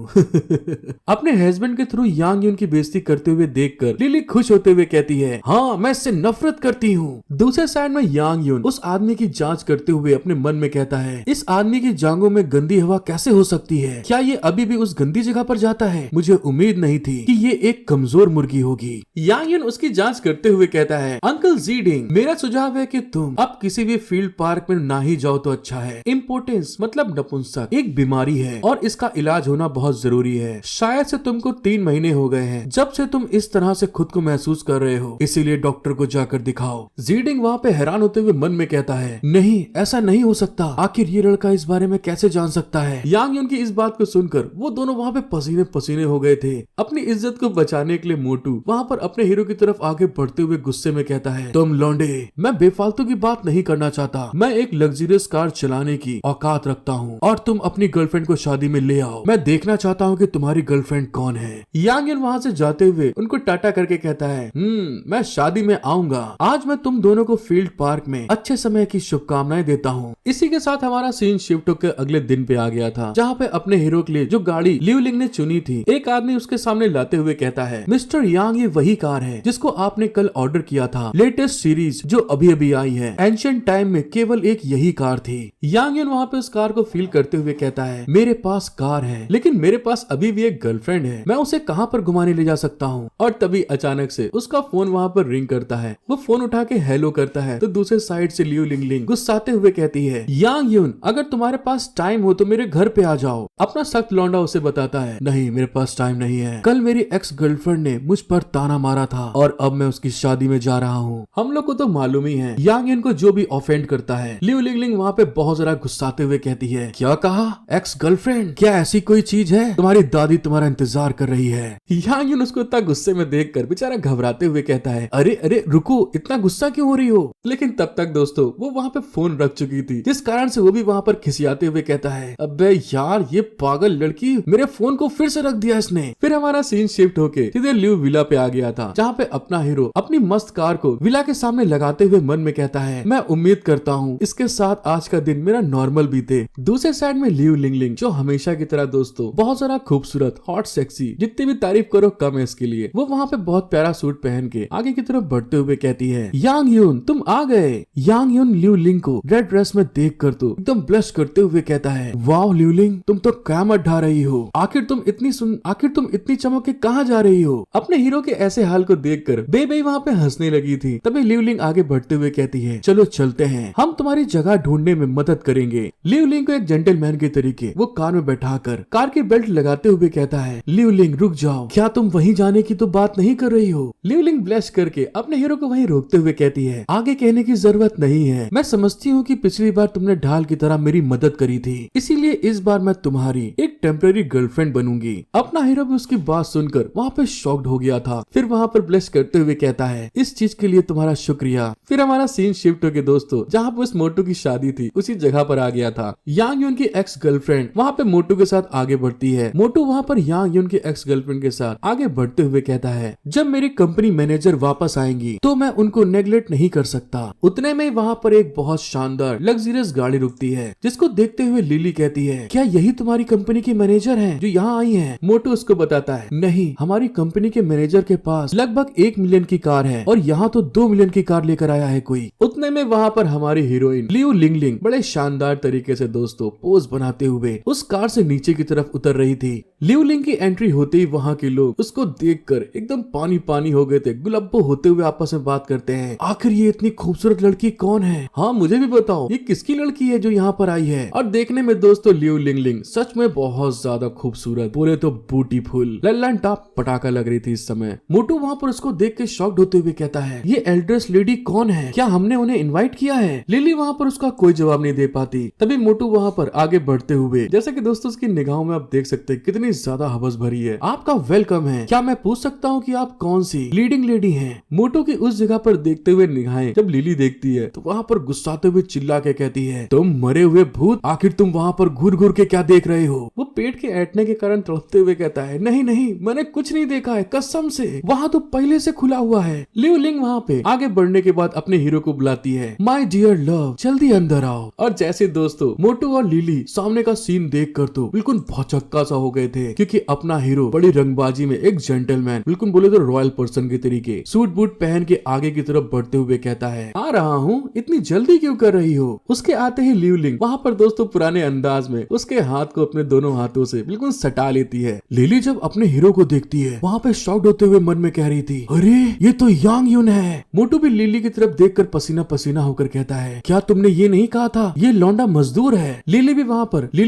अपने हस्बैंड के थ्रू यांग यून की बेइज्जती करते हुए देखकर लिली खुश होते हुए कहती है, हाँ मैं इससे नफरत करती हूँ। दूसरे साइड में यांग यून उस आदमी की जांच करते हुए अपने मन में कहता है, इस आदमी की जांघों में गंदी हवा कैसे हो सकती है, क्या ये अभी भी उस गंदी जगह पर जाता है। मुझे उम्मीद नहीं थी कि ये एक कमजोर मुर्गी होगी। यांग यून उसकी जांच करते हुए कहता है, अंकल जीडिंग, मेरा सुझाव है कि तुम अब किसी भी फील्ड पार्क में ना ही जाओ तो अच्छा है। इम्पोर्टेंस मतलब नपुंसक एक बीमारी है और इसका इलाज होना बहुत जरूरी है। शायद से तुमको 3 महीने हो गए हैं जब से तुम इस तरह से खुद को महसूस कर रहे हो, इसीलिए डॉक्टर को जाकर दिखाओ। जीडिंग वहाँ पे हैरान होते हुए मन में कहता है, नहीं ऐसा नहीं हो सकता, आखिर ये लड़का इस बारे में कैसे जान सकता है। यांग यून की इस बात को सुनकर वो दोनों वहाँ पे पसीने पसीने हो गए थे। अपनी इज्जत को बचाने के लिए मोटू वहाँ पर अपने हीरो की तरफ आगे बढ़ते हुए गुस्से में कहता है, तुम लौंडे, मैं बेफालतू की बात नहीं करना चाहता, मैं एक लग्जरियस कार चलाने की औकात रखता हूँ और तुम अपनी गर्लफ्रेंड को शादी में ले आओ। मैं देखना चाहता हूँ कि तुम्हारी गर्लफ्रेंड कौन है। यांग यून वहाँ से जाते हुए उनको टाटा करके कहता है, मैं शादी में आऊंगा। आज मैं तुम दोनों को फील्ड पार्क में अच्छे समय की शुभकामनाएं देता हूँ। इसी के साथ हमारा सीन शिफ्ट होकर अगले दिन पे आ गया था, जहाँ पे अपने हीरो के लिए जो गाड़ी लियो लिंग ने चुनी थी, एक आदमी उसके सामने लाते हुए कहता है, मिस्टर यांग ये वही कार है जिसको आपने कल ऑर्डर किया था, लेटेस्ट सीरीज जो अभी अभी आई है। एंशिएंट टाइम में केवल एक यही कार थी। यांग यून वहाँ पे उस कार को फील करते हुए कहता है, मेरे पास कार है लेकिन मेरे पास अभी भी एक गर्लफ्रेंड है, मैं उसे कहाँ पर घुमाने ले जा सकता हूँ। और तभी अचानक से उसका फोन वहाँ पर रिंग करता है। वो फोन उठा के हेलो करता है तो दूसरे साइड से लियो लिंगलिंग गुस्साते हुए कहती है, यांग यून अगर तुम्हारे पास टाइम हो तो मेरे घर पे आ जाओ। अपना सख्त लौंडा उसे बताता है, नहीं मेरे पास टाइम नहीं है, कल मेरी एक्स गर्लफ्रेंड ने मुझ पर ताना मारा था और अब मैं उसकी शादी में जा रहा हूँ। हम लोग को तो मालूम ही है यांग यून को जो भी ऑफेंड करता है। लियो लिंगलिंग वहाँ पे बहुत जरा गुस्साते हुए कहती है, क्या कहा एक्स गर्लफ्रेंड, क्या ऐसी कोई चीज है, तुम्हारी दादी तुम्हारा इंतजार कर रही है। यांग यून उसको इतना गुस्से में देखकर बेचारा घबराते हुए कहता है, अरे अरे रुको, इतना गुस्सा क्यों हो रही हो। लेकिन तब तक दोस्तों वो वहाँ पे फोन रख चुकी थी, जिस कारण से वो भी वहाँ पर खिसियाते हुए कहता है, अबे यार ये पागल लड़की, मेरे फोन को फिर से रख दिया इसने। फिर हमारा सीन शिफ्ट होके सीधे लियो विला पे आ गया था, जहाँ पे अपना हीरो अपनी मस्त कार को विला के सामने लगाते हुए मन में कहता है, मैं उम्मीद करता हूँ इसके साथ आज का दिन मेरा नॉर्मल बीते। दूसरे साइड में लियो लिंगलिंग जो हमेशा की तरह दोस्तों बहुत सारा खूबसूरत, हॉट, सेक्सी, जितनी भी तारीफ करो कम है इसके लिए। वो वहाँ पे बहुत प्यारा सूट पहन के आगे की तरफ बढ़ते हुए कहती है, यांग यून तुम आ गए। यांग यून लियो लिंग को रेड ड्रेस में देख कर तो एकदम ब्लश करते हुए कहता है, वाह लियो लिंग तुम तो कयामत ढा रही हो, आखिर तुम इतनी चमक के कहाँ जा रही हो। अपने हीरो के ऐसे हाल को देखकर बेबी वहाँ पे हंसने लगी थी। तभी लियो लिंग आगे बढ़ते हुए कहती है, चलो चलते हैं, हम तुम्हारी जगह ढूंढने में मदद करेंगे। लियो लिंग को एक जेंटलमैन के तरीके वो कार में बैठाकर कार की बेल्ट लगाते हुए कहता है, लियो लिंग रुक जाओ, क्या तुम वहीं जाने की तो बात नहीं कर रही हो। लियो लिंग ब्लश करके अपने हीरो को वहीं रोकते हुए कहती है, आगे कहने की जरूरत नहीं है, मैं समझती हूँ कि पिछली बार तुमने ढाल की तरह मेरी मदद करी थी, इसीलिए इस बार मैं तुम्हारी एक टेम्पररी गर्लफ्रेंड बनूंगी। अपना हीरो भी उसकी बात सुनकर वहाँ पे शॉक्ड हो गया था। फिर वहाँ पर ब्लश करते हुए कहता है इस चीज के लिए तुम्हारा शुक्रिया। फिर हमारा सीन शिफ्ट हो गया दोस्तों, जहाँ पे उस मोटू की शादी थी उसी जगह पर आ गया था। यांग यून की एक्स गर्लफ्रेंड वहाँ पे मोटू के साथ आगे बढ़ती है। मोटू वहाँ पर यांग यून की एक्स गर्लफ्रेंड के साथ आगे बढ़ते हुए कहता है जब मेरी कंपनी मैनेजर वापस आएंगी तो मैं उनको नेग्लेक्ट नहीं कर सकता। उतने में वहाँ पर एक बहुत शानदार लग्जरियस गाड़ी रुकती है, जिसको देखते हुए लिली कहती है क्या यही तुम्हारी कंपनी की मैनेजर हैं जो यहाँ आई हैं? मोटू उसको बताता है नहीं, हमारी कंपनी के मैनेजर के पास लगभग 1 मिलियन की कार है और यहाँ तो 2 मिलियन की कार लेकर आया है कोई। उतने में वहाँ पर हमारी हीरोइन लियू लिंगलिंग बड़े शानदार तरीके से दोस्तों पोज बनाते हुए उस कार से नीचे की तरफ उतर रही थी। लियू लिंग की एंट्री होते ही वहाँ के लोग उसको देखकर एकदम पानी पानी हो गए थे, गुलब्बो होते हुए आपस में बात करते हैं आखिर ये इतनी खूबसूरत लड़की कौन है? हाँ मुझे भी बताओ ये किसकी लड़की है जो यहाँ पर आई है? और देखने में दोस्तों लियू लिंगलिंग सच में बहुत ज्यादा खूबसूरत, बोले तो ब्यूटीफुल लल्लन टॉप पटाखा लग रही थी इस समय। मोटू वहाँ पर उसको देख के शॉक्ड होते हुए कहता है ये एल्ड्रेस लेडी कौन है? क्या हमने उन्हें इन्वाइट किया है? लिली वहाँ पर उसका कोई जवाब नहीं दे पाती। तभी मोटू वहाँ पर आगे बढ़ते हुए जैसे कि दोस्तों उसकी निगाहों में आप देख सकते हैं कितनी ज्यादा हवस भरी है। आपका वेलकम है, क्या मैं पूछ सकता हूँ कि आप कौन सी लीडिंग लेडी हैं? मोटू की उस जगह पर देखते हुए निगाहें जब लिली देखती है तो वहाँ पर गुस्साते हुए चिल्ला के कहती है तुम मरे हुए भूत, आखिर तुम वहाँ पर घूर घूर के क्या देख रहे हो? वो पेट के ऐंठने के कारण तड़पते हुए कहता है नहीं नहीं मैंने कुछ नहीं देखा है कसम से, वहाँ तो पहले से खुला हुआ है। लियू लिंग वहाँ पे आगे बढ़ने के बाद अपने हीरो को बुलाती है माय डियर लव जल्दी अंदर आओ। और जैसे दोस्तों मोटू और लिली सामने का सीन देख कर तो बिल्कुल भौचक्का सा हो गए थे, क्योंकि अपना हीरो बड़ी रंगबाजी में एक जेंटलमैन बिल्कुल बोले तो रॉयल पर्सन के तरीके सूट बूट पहन के आगे की तरफ बढ़ते हुए कहता है आ रहा हूँ, इतनी जल्दी क्यों कर रही हो? उसके आते ही लियू लिंग वहाँ पर दोस्तों पुराने अंदाज में उसके हाथ को अपने दोनों हाथों से बिल्कुल सटा लेती है। लिली जब अपने हीरो को देखती है वहाँ पे शॉक्ड होते हुए मन में कह रही थी अरे ये तो यांग यून है। मोटू भी लिली की तरफ देखकर पसीना पसीना होकर कहता है क्या तुमने ये नहीं कहा था ये लौंडा मजदूर है? लिली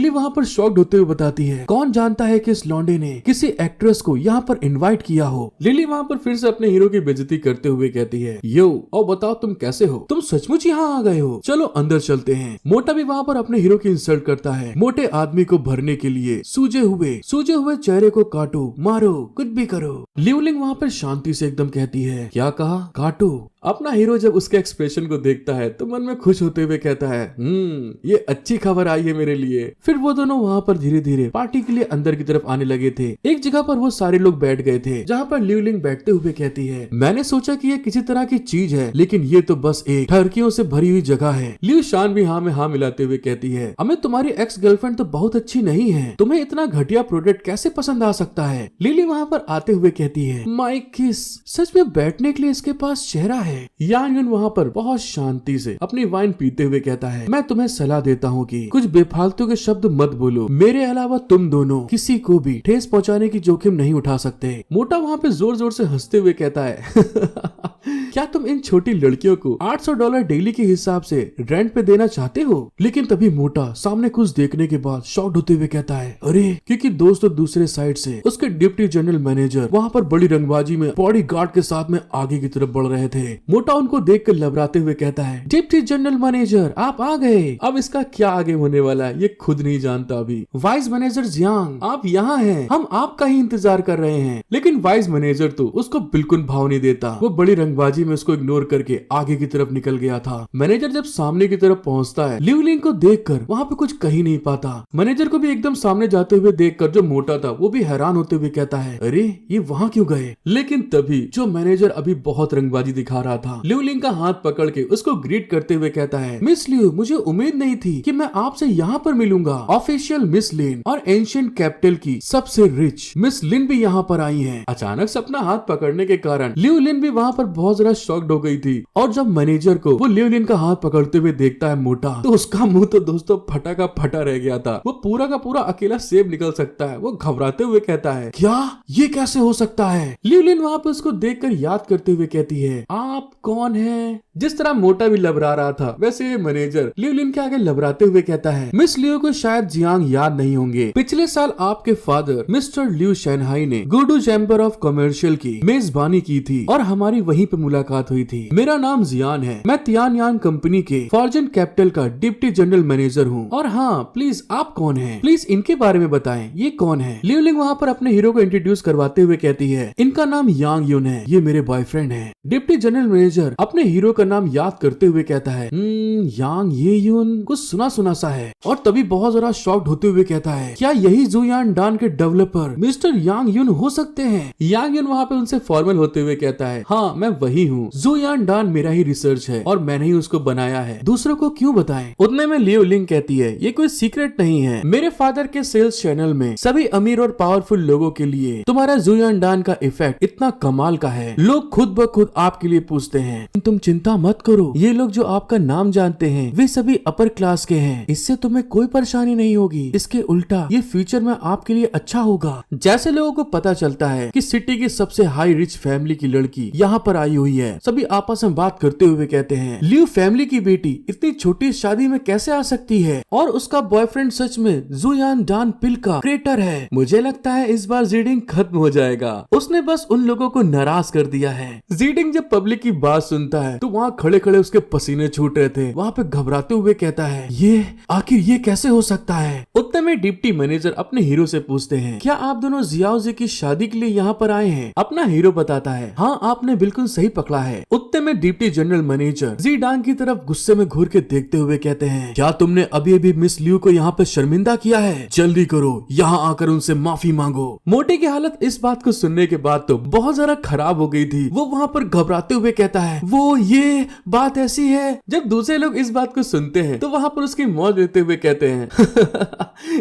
वहाँ पर शॉक्ड होते हुए बताती है कौन जानता है कि इस लौंडे ने किसी एक्ट्रेस को यहाँ पर इनवाइट किया हो। लिली वहाँ पर फिर से अपने हीरो की बेइज्जती करते हुए कहती है यो और बताओ तुम कैसे हो? तुम सचमुच यहाँ आ गए हो? चलो अंदर चलते हैं। मोटा भी वहाँ पर अपने हीरो की इंसल्ट करता है मोटे आदमी को भरने के लिए सूजे हुए चेहरे को काटो मारो कुछ भी करो। लियू लिंग वहाँ पर शांति से एकदम कहती है क्या कहा? काटो। अपना हीरो जब उसके एक्सप्रेशन को देखता है तो मन में खुश होते हुए कहता है ये अच्छी खबर आई है मेरे लिए। फिर वो दोनों वहाँ पर धीरे धीरे पार्टी के लिए अंदर की तरफ आने लगे थे। एक जगह पर वो सारे लोग बैठ गए थे जहाँ पर लियू लिंग बैठते हुए कहती है मैंने सोचा कि ये किसी तरह की चीज है लेकिन ये तो बस एक ठरकियों से भरी हुई जगह है। लियू शान भी हाँ में हाँ मिलाते हुए कहती है हमें तुम्हारी एक्स गर्लफ्रेंड तो बहुत अच्छी नहीं है, तुम्हें इतना घटिया प्रोडक्ट कैसे पसंद आ सकता है? लिली वहाँ पर आते हुए कहती है माय किस, सच में बैठने के लिए इसके पास चेहरा है। यांग यून वहाँ पर बहुत शांति से अपनी वाइन पीते हुए कहता है मैं तुम्हें सलाह देता हूँ कि कुछ बेफालतू के शब्द मत बोलो, मेरे अलावा तुम दोनों किसी को भी ठेस पहुँचाने की जोखिम नहीं उठा सकते। मोटा वहाँ पे जोर जोर से हंसते हुए कहता है क्या तुम इन छोटी लड़कियों को $800 डेली के हिसाब से रेंट पे देना चाहते हो? लेकिन तभी मोटा सामने कुछ देखने के बाद शॉक्ड होते हुए कहता है अरे, क्योंकि दोस्तों दूसरे साइड से उसके डिप्टी जनरल मैनेजर वहाँ पर बड़ी रंगबाजी में बॉडी गार्ड के साथ में आगे की तरफ बढ़ रहे थे। मोटा उनको देख कर लबराते हुए कहता है डिप्टी जनरल मैनेजर आप आ गए। अब इसका क्या आगे होने वाला है ये खुद नहीं जानता अभी। वाइस मैनेजर जियांग आप यहाँ हैं, हम आपका ही इंतजार कर रहे हैं। लेकिन वाइस मैनेजर तो उसको बिल्कुल भाव नहीं देता, वो बड़ी रंगबाजी में उसको इग्नोर करके आगे की तरफ निकल गया था। मैनेजर जब सामने की तरफ पहुंचता है लियू लिंग को देखकर वहाँ पे कुछ कह ही नहीं पाता। मैनेजर को भी एकदम सामने जाते हुए देखकर जो मोटा था वो भी हैरान होते हुए कहता है अरे ये वहाँ क्यों गए? लेकिन तभी जो मैनेजर अभी बहुत रंगबाजी दिखा रहा था लियू लिंग का हाथ पकड़ के उसको ग्रीट करते हुए कहता है मिस लियू, मुझे उम्मीद नहीं थी कि मैं आपसे यहाँ पर मिलूंगा। ऑफिशियल मिस लिन और एंशिएंट कैपिटल की सबसे रिच मिस लिन भी यहाँ पर आई है। अचानक से अपना हाथ पकड़ने के कारण लियू लिन भी वहाँ पर बहुत ज्यादा शॉक्ड हो गई थी। और जब मैनेजर को वो लियू लिन का हाथ पकड़ते हुए देखता है मोटा, तो उसका मुंह तो दोस्तों फटा का फटा रह गया था। वो पूरा का पूरा अकेला सेब निकल सकता है। वो घबराते हुए कहता है क्या ये कैसे हो सकता है? लियू लिन वहाँ पे उसको देखकर याद करते हुए कहती है आप कौन है? जिस तरह मोटा भी लबरा रहा था वैसे ये मैनेजर लियो लिन के आगे लबराते हुए कहता है, मिस लियो को शायद जियांग याद नहीं होंगे। पिछले साल आपके फादर मिस्टर लियो शैनहाई ने गुडू चैम्बर ऑफ कॉमर्शियल की मेजबानी की थी और हमारी वहीं पे मुलाकात हुई थी। मेरा नाम जियान है, मैं तियान यान कंपनी के फॉर्जन कैपिटल का डिप्टी जनरल मैनेजर हूँ। और हाँ, प्लीज आप कौन हैं? प्लीज इनके बारे में बताएं, ये कौन है? लियो लिंग वहाँ पर अपने हीरो को इंट्रोड्यूस करवाते हुए कहती है, इनका नाम यांग यून है, ये मेरे बॉयफ्रेंड है। डिप्टी जनरल मैनेजर अपने हीरो का नाम याद करते हुए कहता है, यांग ये यून कुछ सुना सुना सा है। और तभी बहुत जरा शॉक्ड होते हुए कहता है, क्या यही जुयान डान के डेवलपर मिस्टर यांग यून हो सकते हैं? यांग यून वहाँ पे उनसे फॉर्मल होते हुए कहता है, हाँ मैं वही हूँ। जुयान डान मेरा ही रिसर्च है और मैंने ही उसको बनाया है, दूसरों को क्यों बताएं? उतने में लियो लिंग कहती है, ये कोई सीक्रेट नहीं है, मेरे फादर के सेल्स चैनल में सभी अमीर और पावरफुल लोगों के लिए तुम्हारा जुयान डान का इफेक्ट इतना कमाल का है, लोग खुद ब खुद आपके लिए पूछते हैं। तुम चिंता मत करो, ये लोग जो आपका नाम जानते हैं वे सभी अपर क्लास के हैं, इससे तुम्हें कोई परेशानी नहीं होगी। इसके उल्टा ये फ्यूचर में आपके लिए अच्छा होगा। जैसे लोगों को पता चलता है कि सिटी की सबसे हाई रिच फैमिली की लड़की यहाँ पर आई हुई है, सभी आपस में बात करते हुए कहते हैं, लियो फैमिली की बेटी इतनी छोटी शादी में कैसे आ सकती है? और उसका बॉयफ्रेंड सच में जुयान डान पिल का क्रिएटर है। मुझे लगता है इस बार जीडिंग खत्म हो जाएगा, उसने बस उन लोगों को नाराज कर दिया है। जीडिंग जब पब्लिक की बात सुनता है तो वहाँ खड़े खड़े उसके पसीने छूट रहे थे, वहाँ पे घबराते हुए कहता है, ये आखिर ये कैसे हो सकता है? उतने में डिप्टी मैनेजर अपने हीरो से पूछते हैं, क्या आप दोनों जियाओजी की शादी के लिए यहाँ पर आए हैं? अपना हीरो बताता है, हाँ आपने बिल्कुल सही पकड़ा है। उतने में डिप्टी जनरल मैनेजर जी डांग की तरफ गुस्से में घूर के देखते हुए कहते हैं, क्या तुमने अभी अभी मिस लियू को यहाँ पे शर्मिंदा किया है? जल्दी करो, यहाँ आकर उनसे माफी मांगो। मोटे की हालत इस बात को सुनने के बाद तो बहुत ज्यादा खराब हो गई थी। वो वहाँ पर घबराते हुए कहता है, वो ये बात ऐसी है। जब दूसरे लोग इस बात को सुनते हैं तो वहाँ पर उसकी मौज लेते हुए कहते हैं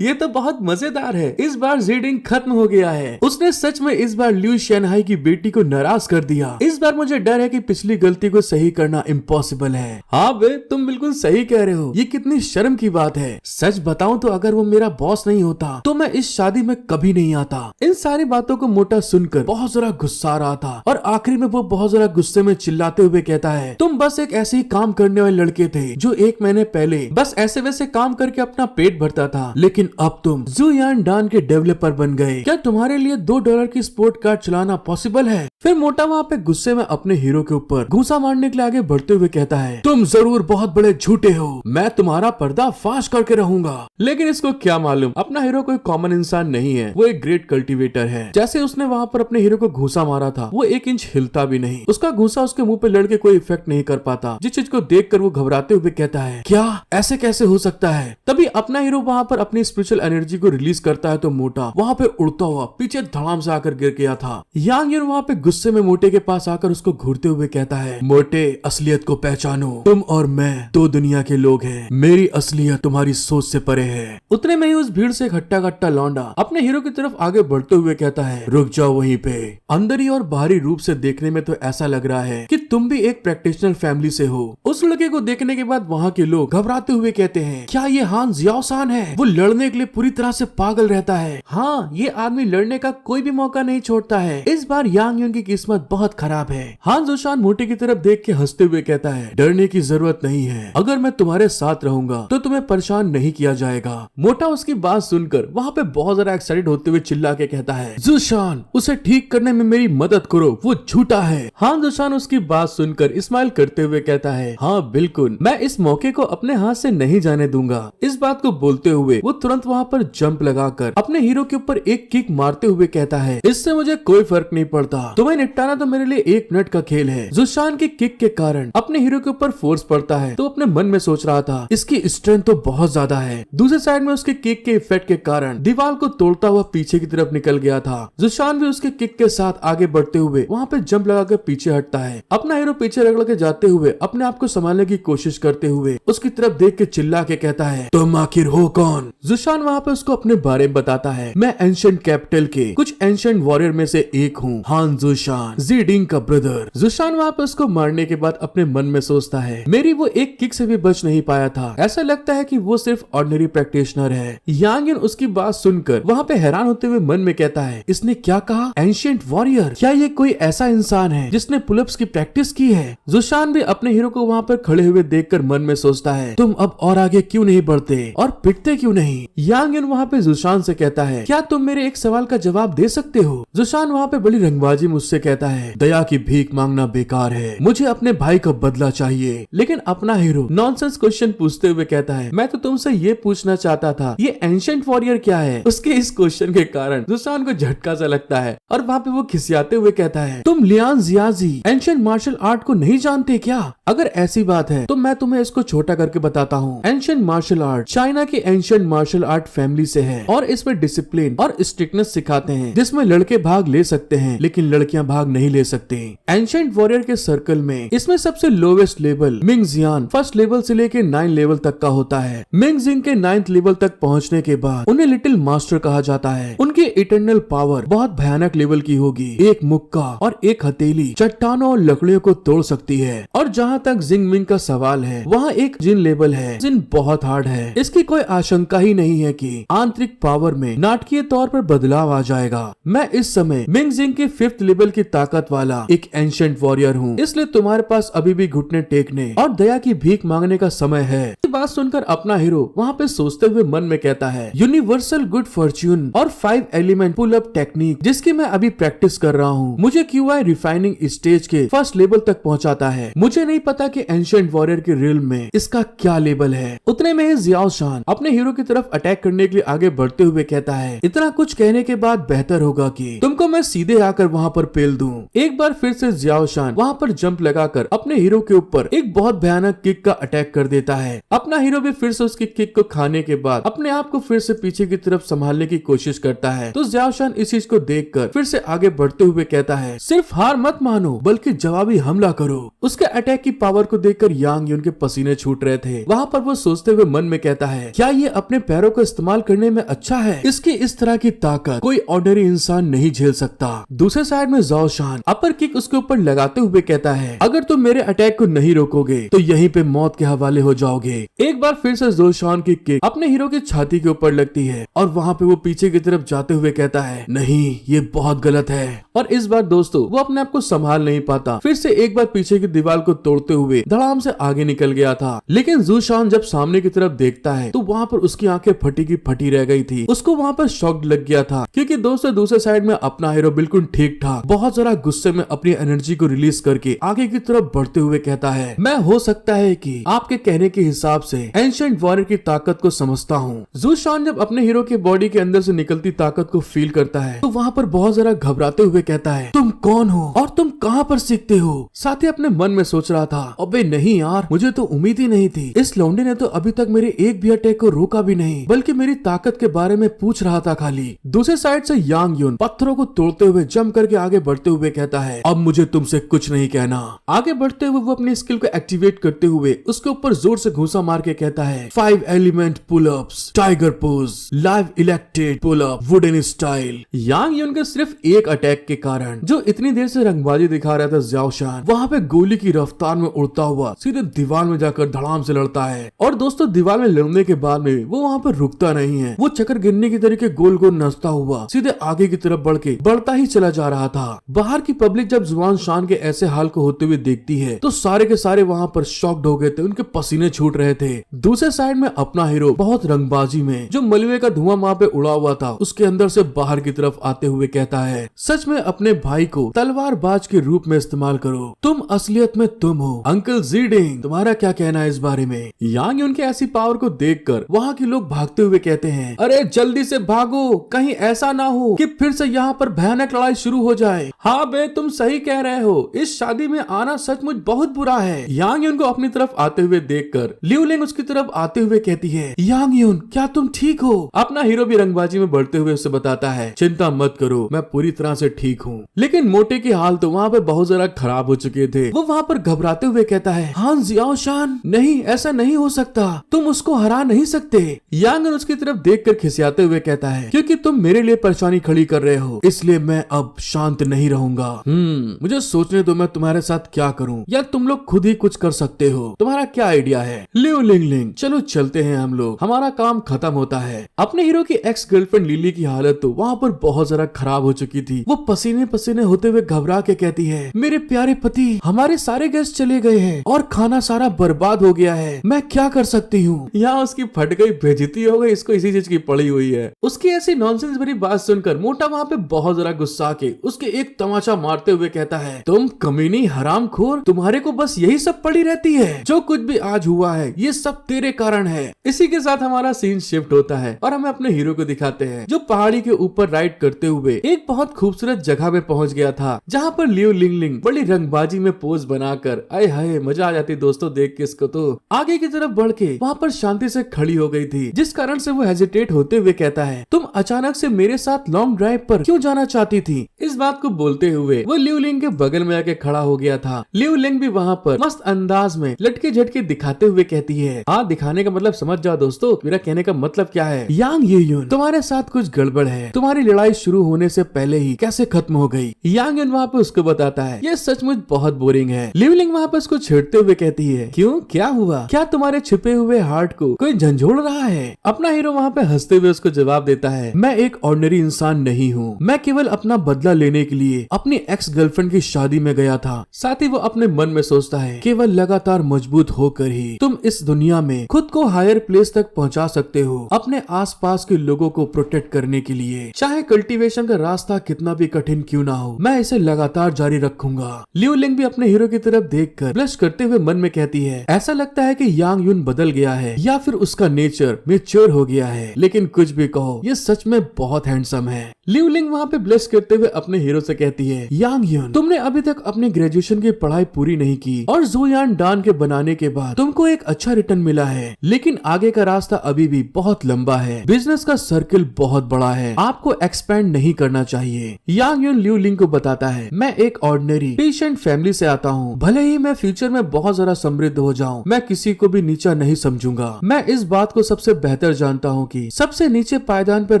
ये तो बहुत मजेदार है, इस बार जीडिंग खत्म हो गया है, उसने सच में इस बार लियू शैनहाई की बेटी को नाराज कर दिया। इस बार मुझे डर है कि पिछली गलती को सही करना इम्पॉसिबल है। हाँ बे, तुम बिल्कुल सही कह रहे हो, ये कितनी शर्म की बात है। सच बताऊं तो अगर वो मेरा बॉस नहीं होता तो मैं इस शादी में कभी नहीं आता। इन सारी बातों को मोटा सुनकर बहुत जरा गुस्सा आ रहा था और आखिरी में वो बहुत जरा गुस्से में चिल्लाते हुए कहता है, तुम बस एक ऐसे ही काम करने वाले लड़के थे जो 1 महीने पहले बस ऐसे वैसे काम करके अपना पेट भरता था, लेकिन अब तुम जुयान डान के डेवलपर बन गए। क्या तुम्हारे लिए $2 की स्पोर्ट कार चलाना पॉसिबल है? फिर मोटा वहाँ पे गुस्से में अपने हीरो के ऊपर घूंसा मारने के लिए आगे बढ़ते हुए कहता है, तुम जरूर बहुत बड़े झूठे हो, मैं तुम्हारा पर्दा फाश करके रहूंगा। लेकिन इसको क्या मालूम, अपना हीरो कोई कॉमन इंसान नहीं है, वो एक ग्रेट कल्टीवेटर है। जैसे उसने वहाँ पर अपने हीरो को घूंसा मारा था, वो 1 इंच हिलता भी नहीं। उसका घूंसा उसके मुंह पे लड़के कोई इफेक्ट नहीं कर पाता, जिस चीज को देखकर वो घबराते हुए कहता है, क्या ऐसे कैसे हो सकता है? तभी अपना हीरो वहाँ पर अपनी स्पिरिचुअल एनर्जी को रिलीज करता है तो मोटा वहाँ पे उड़ता हुआ पीछे धड़ाम से आकर गिर गया था। यांग यून वहाँ पे गुस्से में मोटे के पास आकर उसको घूरते हुए कहता है, मोटे असलियत को पहचानो, तुम और मैं 2 दुनिया के लोग हैं, मेरी असलियत तुम्हारी सोच से परे है। उतने में ही उस भीड़ से हट्टा कट्टा लौंडा अपने हीरो की तरफ आगे बढ़ते हुए कहता है, रुक जाओ वहीं पे, अंदर और बाहरी रूप से देखने में तो ऐसा लग रहा है कि तुम भी एक प्रैक्टिशनर फैमिली से हो। उस लड़के को देखने के बाद वहाँ के लोग घबराते हुए कहते हैं, क्या ये हान जियाओ सान है? वो लड़ने के लिए पूरी तरह से पागल रहता है। हाँ, ये आदमी लड़ने का कोई भी मौका नहीं छोड़ता है। इस बार यांग यून की किस्मत बहुत खराब है। हान जोशान मोटे की तरफ देख के हंसते हुए कहता है, डरने की जरूरत नहीं है, अगर मैं तुम्हारे साथ रहूंगा तो तुम्हें परेशान नहीं किया जाएगा। मोटा उसकी बात सुनकर वहाँ पे बहुत ज्यादा एक्साइटेड होते हुए चिल्ला के कहता है, जोशान उसे ठीक करने में मेरी मदद करो, वो झूठा है। हान जोशान उसकी बात सुनकर स्माइल करते हुए कहता है, हाँ बिल्कुल, मैं इस मौके को अपने हाथ से नहीं जाने दूंगा। इस बात को बोलते हुए वो तुरंत वहाँ पर जंप लगाकर अपने हीरो के ऊपर एक किक मारते हुए कहता है, इससे मुझे कोई फर्क नहीं पड़ता, तुम्हें निपटाना तो मेरे लिए 1 मिनट का खेल है। जोशान की किक के कारण अपने हीरो के ऊपर फोर्स पड़ता है तो अपने मन में सोच रहा था, इसकी स्ट्रेंथ तो बहुत ज्यादा है। दूसरे साइड में उसके किक के इफेक्ट के कारण दीवार को तोड़ता हुआ पीछे की तरफ निकल गया था। जोशान भी उसके किक के साथ आगे बढ़ते हुए वहाँ पे जंप लगाकर पीछे हटता है। अपना हीरो पीछे रगड़ के जाते हुए अपने आप को संभालने की कोशिश करते हुए उसकी तरफ देख के चिल्ला के कहता है, तुम आखिर हो कौन? जोशान वहाँ पे उसको अपने बारे में बताता है, मैं एंशिएंट कैपिटल के कुछ एंशिएंट वॉरियर में से एक हूँ, हान जोशान, जीडिंग का ब्रदर। जोशान वहाँ पे उसको मारने के बाद अपने मन में सोचता है, मेरी वो एक किक से भी बच नहीं पाया था, ऐसा लगता है कि वो सिर्फ ऑर्डिनरी प्रैक्टिशनर है। यांग यून उसकी बात सुनकर वहाँ पे हैरान होते हुए मन में कहता है, इसने क्या कहा? Ancient warrior? क्या ये कोई ऐसा इंसान है जिसने पुलअप्स की प्रैक्टिस प्रैक्टिस की है। जुशान भी अपने हीरो को वहाँ पर खड़े हुए देखकर मन में सोचता है, तुम अब और आगे क्यों नहीं बढ़ते और पिटते क्यों नहीं। यांग युन वहाँ पे जुशान से कहता है, क्या तुम मेरे एक सवाल का जवाब दे सकते हो। जुशान वहाँ पे बड़ी रंगबाजी मुझसे कहता है, दया की भीख मांगना बेकार है, मुझे अपने भाई का बदला चाहिए। लेकिन अपना हीरो नॉनसेंस क्वेश्चन पूछते हुए कहता है, मैं तो तुमसे ये पूछना चाहता था, ये एंशिएंट वॉरियर क्या है। उसके इस क्वेश्चन के कारण जुशान को झटका सा लगता है और वहाँ पे वो खिसियाते हुए कहता है, तुम Lian Jiaji ancient martial art को नहीं जानते क्या। अगर ऐसी बात है तो मैं तुम्हें इसको छोटा करके बताता हूँ। एंशिएंट मार्शल आर्ट चाइना की एंशिएंट मार्शल आर्ट फैमिली से है और इसमें डिसिप्लिन और स्ट्रिक्टनेस सिखाते हैं, जिसमें लड़के भाग ले सकते हैं लेकिन लड़कियां भाग नहीं ले सकती। एंशिएंट वॉरियर के सर्कल में इसमें सबसे लोवेस्ट लेवल मिंग जियान फर्स्ट लेवल से लेके 9 लेवल तक का होता है। मिंग जिंग के 9th लेवल तक पहुंचने के बाद उन्हें लिटिल मास्टर कहा जाता है। उनकी इटर्नल पावर बहुत भयानक लेवल की होगी। एक मुक्का और एक हथेली चट्टानों और लकड़ियों को तोड़ सकती है। और जहाँ तक जिंग मिंग का सवाल है, वहाँ एक जिन लेवल है, जिन बहुत हार्ड है। इसकी कोई आशंका ही नहीं है कि आंतरिक पावर में नाटकीय तौर पर बदलाव आ जाएगा। मैं इस समय मिंग जिंग के 5th लेवल की ताकत वाला एक एंशिएंट वॉरियर हूँ, इसलिए तुम्हारे पास अभी भी घुटने टेकने और दया की भीख मांगने का समय है। ये बात सुनकर अपना हीरो वहाँ पे सोचते हुए मन में कहता है, यूनिवर्सल गुड फॉर्च्यून और 5 एलिमेंट पुल अप टेक्निक जिसकी मैं अभी प्रैक्टिस कर रहा हूँ, मुझे क्यूआई रिफाइनिंग स्टेज के 1st लेवल तक पहुँचाता है। मुझे नहीं पता कि एंशिएंट वॉरियर के रियल में इसका क्या लेवल है। उतने में ही जियाओ शान अपने हीरो की तरफ अटैक करने के लिए आगे बढ़ते हुए कहता है, इतना कुछ कहने के बाद बेहतर होगा कि तुमको मैं सीधे आकर वहाँ पर पेल दूं। एक बार फिर से जियाओ शान वहाँ पर जंप लगाकर अपने हीरो के ऊपर एक बहुत भयानक किक का अटैक कर देता है। अपना हीरो भी फिर से उसकी किक को खाने के बाद अपने आप को फिर से पीछे की तरफ संभालने की कोशिश करता है। तो जियाओ शान इस चीज को देखकर फिर से आगे बढ़ते हुए कहता है, सिर्फ हार मत मानो बल्कि जवाबी हमला करो। उसके अटैक की पावर को देखकर यांग युन के पसीने छूट रहे थे। वहाँ पर वो सोचते हुए मन में कहता है, क्या ये अपने पैरों का इस्तेमाल करने में अच्छा है। इसकी इस तरह की ताकत कोई ऑर्डिनरी इंसान नहीं झेल सकता। दूसरे साइड में जियाओ शान अपर किक उसके ऊपर लगाते हुए कहता है, अगर तुम मेरे अटैक को नहीं रोकोगे तो यहीं पे मौत के हवाले हो जाओगे। एक बार फिर से जियाओ शान की किक अपने हीरो की छाती के ऊपर लगती है और वहाँ पे वो पीछे की तरफ जाते हुए कहता है, नहीं ये बहुत गलत है। और इस बार दोस्तों वो अपने आप को संभाल नहीं पाता, फिर से एक बार पीछे की दीवार को तोड़ते हुए धड़ाम से आगे निकल गया था। लेकिन जियाओ शान जब सामने की तरफ देखता है तो वहाँ पर उसकी आंखें फटी की फटी रह गई थी। उसको वहाँ पर शॉक लग गया था क्योंकि दोस्तों दूसरे साइड में अपना हीरो बिल्कुल ठीक ठाक बहुत जरा गुस्से में अपनी एनर्जी को रिलीज करके आगे की तरफ बढ़ते हुए कहता है, मैं हो सकता है कि आपके कहने के हिसाब से एंशिएंट वॉरियर की ताकत को समझता हूँ। जियाओ शान जब अपने हीरो के बॉडी के अंदर से निकलती ताकत को फील करता है तो वहाँ पर बहुत जरा घबराते हुए कहता है, तुम कौन हो और तुम कहाँ पर सीखते हो। साथ ही अपने मन में सोच रहा था, अबे नहीं यार, मुझे तो उम्मीद ही नहीं थी। इस लौंडे ने तो अभी तक मेरे एक भी अटैक को रोका भी नहीं, बल्कि मेरी ताकत के बारे में पूछ रहा था खाली। दूसरे साइड से यांग युन पत्थरों को तोड़ते हुए जंप करके आगे बढ़ते हुए कहता है, अब मुझे तुमसे कुछ नहीं कहना। आगे बढ़ते हुए वो अपनी स्किल को एक्टिवेट करते हुए उसके ऊपर जोर से घूंसा मार के कहता है, 5 element pull ups, tiger pose, live elected pull up, wooden style. Yang Yun के सिर्फ एक अटैक के कारण जो इतनी देर से रंगबाजी दिखा रहा था जियाओ शान, वहाँ पे गोली की रफ्तार में उड़ता हुआ सीधे दीवार में जाकर धड़ाम से लड़ता है। और दोस्तों दीवार में लड़ने के बाद में वो वहाँ पर रुकता नहीं है, वो चक्कर गिनने की तरीके गोल गोल नचता हुआ सीधे आगे की तरफ बढ़ता ही चला जा रहा था। बाहर की पब्लिक जब जियाओ शान के ऐसे हाल को होते हुए देखती है तो सारे के सारे वहाँ पर शॉक्ड हो गए थे, उनके पसीने छूट रहे थे। दूसरे साइड में अपना हीरो बहुत रंगबाजी में जो मलबे का धुआं वहाँ पे उड़ा हुआ था उसके अंदर से बाहर की तरफ आते हुए कहता है, सच में अपने भाई को तलवारबाज के रूप में इस्तेमाल करो, तुम असलियत में तुम हो। अंकल जीडिंग, तुम्हारा क्या कहना है इस बारे में। यांग युन के ऐसी पावर को देखकर वहाँ के लोग भागते हुए कहते हैं, अरे जल्दी से भागो, कहीं ऐसा ना हो कि फिर से यहाँ पर भयानक लड़ाई शुरू हो जाए। हाँ बे, तुम सही कह रहे हो, इस शादी में आना सचमुच बहुत बुरा है। यांग युन को अपनी तरफ आते हुए देखकर लिu लिंग उसकी तरफ आते हुए कहती है, यांग युन क्या तुम ठीक हो। अपना हीरो भी रंगबाजी में बढ़ते हुए उसे बताता है, चिंता मत करो, मैं पूरी तरह से ठीक हूँ। लेकिन मोटे की हाल तो वहाँ पे बहुत जरा खराब हो चुके थे। वो वहाँ पर घबराते हुए कहता है, हाँ जियाओ शान, नहीं ऐसा नहीं हो सकता, तुम उसको हरा नहीं सकते। यांग युन उसकी तरफ देखकर खिसियाते हुए कहता है, क्योंकि तुम मेरे लिए परेशानी खड़ी कर रहे हो इसलिए मैं अब शांत नहीं रहूंगा। मुझे सोचने दो मैं तुम्हारे साथ क्या करूं, या तुम लोग खुद ही कुछ कर सकते हो, तुम्हारा क्या आइडिया है। लिu लिंग लिंग, चलो चलते हैं हम लोग, हमारा काम खत्म होता है। अपने हीरो की एक्स गर्लफ्रेंड लिली की हालत तो वहाँ पर बहुत जरा खराब हो चुकी थी। वो पसीने पसीने होते हुए घबरा के कहती कहती है, मेरे प्यारे पति, हमारे सारे गेस्ट चले गए हैं और खाना सारा बर्बाद हो गया है, मैं क्या कर सकती हूँ। यहाँ उसकी फट गई बेइज्जती हो गई, इसको इसी चीज की पड़ी हुई है। उसकी ऐसी नॉनसेंस भरी बात सुनकर मोटा वहाँ पे बहुत जरा गुस्सा के उसके एक तमाचा मारते हुए कहता है, तुम कमीनी हरामखोर, तुम्हारे को बस यही सब पड़ी रहती है, जो कुछ भी आज हुआ है ये सब तेरे कारण है। इसी के साथ हमारा सीन शिफ्ट होता है और हमें अपने हीरो को दिखाते हैं जो पहाड़ी के ऊपर राइड करते हुए एक बहुत खूबसूरत जगह में पहुंच गया था, जहाँ पर लियो लिंगलिंग बड़ी रंगबाजी में पोज बनाकर, आए हाय मजा आ जाती दोस्तों देख के इसको, तो आगे की तरफ बढ़ के वहाँ पर शांति से खड़ी हो गई थी, जिस कारण से वो हेजिटेट होते हुए कहता है, तुम अचानक से मेरे साथ लॉन्ग ड्राइव पर क्यों जाना चाहती थी। इस बात को बोलते हुए वो लियो लिंग के बगल में आके खड़ा हो गया था। लियो लिंग भी वहाँ पर मस्त अंदाज में लटके झटके दिखाते हुए कहती है, हाँ दिखाने का मतलब समझ जाओ दोस्तों, मेरा कहने का मतलब क्या है, यांग यून तुम्हारे साथ कुछ गड़बड़ है, तुम्हारी लड़ाई शुरू होने से पहले ही कैसे खत्म हो गई। यांग यून वहाँ पे उसको बताता है, ये सचमुच बहुत बोरिंग है। लियो लिंग वहाँ पे उसको छेड़ते हुए कहती है, क्यों क्या हुआ, क्या तुम्हारे छिपे हुए हार्ट को कोई झंझोड़ रहा है। अपना हीरो वहाँ पे हंसते हुए उसको जवाब देता है, मैं एक ऑर्डिनरी इंसान नहीं हूँ, मैं केवल अपना बदला लेने के लिए अपनी एक्स गर्लफ्रेंड की शादी में गया था। साथ ही वो अपने मन में सोचता है, केवल लगातार मजबूत होकर ही तुम इस दुनिया में खुद को हायर प्लेस तक पहुंचा सकते हो, अपने आसपास के लोगों को प्रोटेक्ट करने के लिए। चाहे कल्टीवेशन का रास्ता कितना भी कठिन क्यों ना हो, मैं इसे लगातार जारी रखूंगा। लियो लिंग भी अपने हीरो की तरफ देखकर ब्लश करते हुए मन में कहती है, ऐसा लगता है कि यांग यून बदल गया है या फिर उसका नेचर मैच्योर हो गया है, लेकिन कुछ भी कहो ये सच में बहुत हैंडसम है। लियो लिंग वहाँ पे ब्लश करते हुए अपने हीरो से कहती है, यांग यून तुमने अभी तक अपनी ग्रेजुएशन की पढ़ाई पूरी नहीं की और ज़ोयान डान के बनाने के बाद तुमको एक अच्छा रिटर्न मिला है, लेकिन आगे का रास्ता अभी भी बहुत लंबा है, बिजनेस का सर्किल बहुत बड़ा है, आपको एक्सपेंड नहीं करना चाहिए। यांग यून लियो लिंग को बताता है, मैं एक ऑर्डिनरी पेशेंट फैमिली से आता हूँ, भले ही मैं फ्यूचर में बहुत ज्यादा समृद्ध हो जाऊँ, मैं किसी को भी नीचा नहीं समझूंगा। मैं इस बात को सबसे बेहतर जानता हूँ कि सबसे नीचे पायदान पर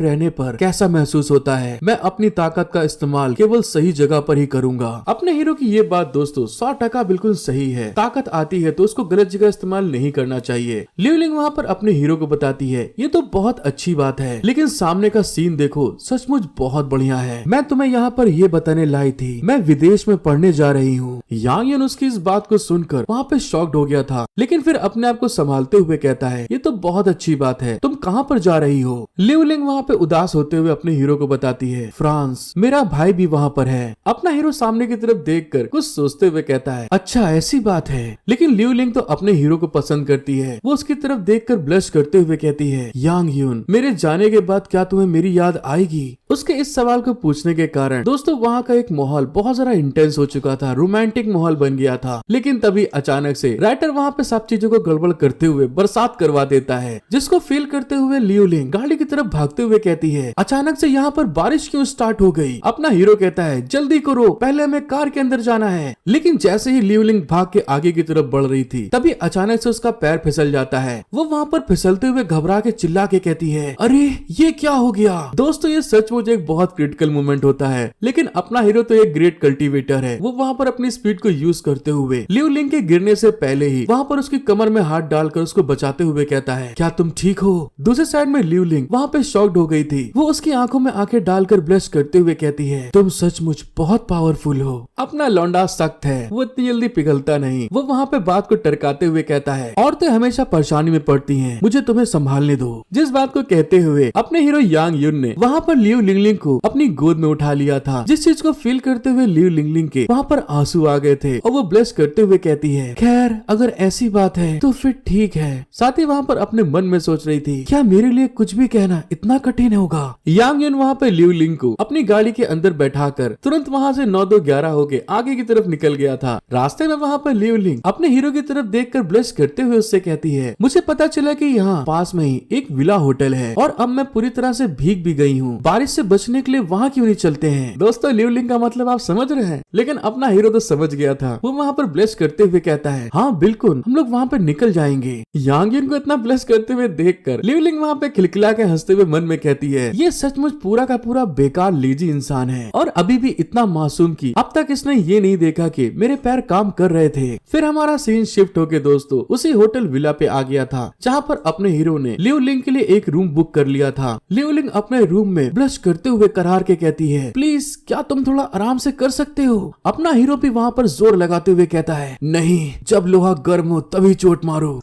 रहने पर कैसा महसूस होता है। मैं अपनी ताकत का इस्तेमाल केवल सही जगह पर ही करूंगा। अपने हीरो की ये बात दोस्तों 100% बिल्कुल सही है। ताकत आती है तो उसको गलत जगह इस्तेमाल नहीं करना चाहिए। लियो लिंग वहाँ पर अपने हीरो को बताती है, ये तो बहुत अच्छी बात है, लेकिन सामने का सीन देखो, सचमुच बहुत बढ़िया है। मैं तुम्हें यहाँ पर ये बताने लाई थी, मैं विदेश में पढ़ने जा रही हूँ। यांग यून उसकी इस बात को सुनकर वहाँ पे शॉक्ड हो गया था, लेकिन फिर अपने आप को संभालते हुए कहता है, ये तो बहुत अच्छी बात है, तुम कहाँ पर जा रही हो। लियो लिंग वहाँ पे उदास होते हुए अपने हीरो को बताती है, फ्रांस, मेरा भाई भी वहाँ पर है। अपना हीरो सामने की तरफ देखकर कुछ सोचते हुए कहता है, अच्छा ऐसी बात है। लेकिन लियो लिंग तो अपने हीरो को पसंद करती है। वो उसकी तरफ देखकर ब्लश करते हुए कहती है, यांग यून मेरे जाने के बाद क्या तुम्हें मेरी याद आएगी। उसके इस सवाल को पूछने के कारण दोस्तों वहाँ का एक माहौल बहुत ज्यादा इंटेंस हो चुका था, रोमांटिक माहौल बन गया था। लेकिन तभी अचानक से राइटर वहाँ पे सब चीजों को गड़बड़ करते हुए बरसात करवा देता है, जिसको फील करते हुए लियो लिंग गाड़ी की तरफ भागते हुए कहती है, अचानक से यहाँ पर बारिश क्यों स्टार्ट हो गई। अपना हीरो कहता है, जल्दी करो, पहले हमें कार के अंदर जाना है। लेकिन जैसे ही लियो लिंग भाग के आगे की तरफ बढ़ रही थी, तभी अचानक से उसका पैर फिसल जाता है। वो वहाँ पर फिसलते हुए घबरा के चिल्ला के कहती है, अरे ये क्या हो गया। दोस्तों ये सचमुच एक बहुत क्रिटिकल मोमेंट होता है, लेकिन अपना हीरो तो एक ग्रेट कल्टीवेटर है। वो वहाँ पर अपनी स्पीड को यूज करते हुए लियो लिंग के गिरने से पहले ही वहाँ पर उसकी कमर में हाथ डालकर उसको बचाते हुए कहता है, क्या तुम ठीक हो। दूसरी साइड में लियो लिंग वहाँ पे शॉक्ड हो गई थी। वो उसकी आंखों में आंखें डालकर ब्लश करते हुए कहती है, तुम सचमुच बहुत पावरफुल हो। अपना लौंडा सख्त है, वो इतनी जल्दी पिघलता नहीं। वो वहाँ पे बात को टरकाते हुए कहता है, औरतें हमेशा परेशानी में पड़ती हैं, मुझे तुम्हें संभालने दो। जिस बात को कहते हुए अपने हीरो यांग यून ने वहाँ पर लियो लिंगलिंग को अपनी गोद में उठा लिया था, जिस चीज को फील करते हुए लियो लिंगलिंग के वहाँ पर आंसू आ गए थे और वो ब्लश करते हुए कहती है, खैर अगर ऐसी बात है तो फिर ठीक है। साथ ही वहाँ पर अपने मन में सोच रही थी, क्या मेरे लिए कुछ भी कहना इतना कठिन होगा। यांग यून वहाँ पे लियो लिंग को अपनी गाड़ी के अंदर बैठाकर तुरंत वहाँ से 9-2-11 होके आगे की तरफ निकल गया था। रास्ते में वहाँ पर लियो लिंग अपने हीरो की तरफ देखकर ब्लश करते हुए उससे कहती है, मुझे पता चला कि यहाँ पास में ही एक विला होटल है और अब मैं पूरी तरह से भीग भी गई हूँ, बारिश से बचने के लिए वहाँ क्यों नहीं चलते हैं। दोस्तों लियो लिंग का मतलब आप समझ रहे हैं, लेकिन अपना हीरो तो समझ गया था। वो वहाँ पर ब्लश करते हुए कहता है, हाँ बिल्कुल, हम लोग वहाँ पर निकल जाएंगे। यांग यून को इतना ब्लश करते हुए देखकर लियो लिंग वहाँ पे खिलखिला के हंसते हुए मन में कहती है, ये सचमुच पूरा का पूरा बेकार लेजी इंसान है और अभी भी इतना मासूम कि अब तक इसने ये नहीं देखा कि मेरे पैर काम कर रहे थे। फिर हमारा सीन शिफ्ट होके दोस्तों उसी होटल विला पे आ गया था जहाँ पर अपने हीरो ने लियोलिंग के लिए एक रूम बुक कर लिया था। लियोलिंग अपने रूम में ब्लश करते हुए करार के कहती है, प्लीज क्या तुम थोड़ा आराम से कर सकते हो। अपना हीरो भी वहाँ पर जोर लगाते हुए कहता है, नहीं, जब लोहा गर्म हो तभी चोट मारो।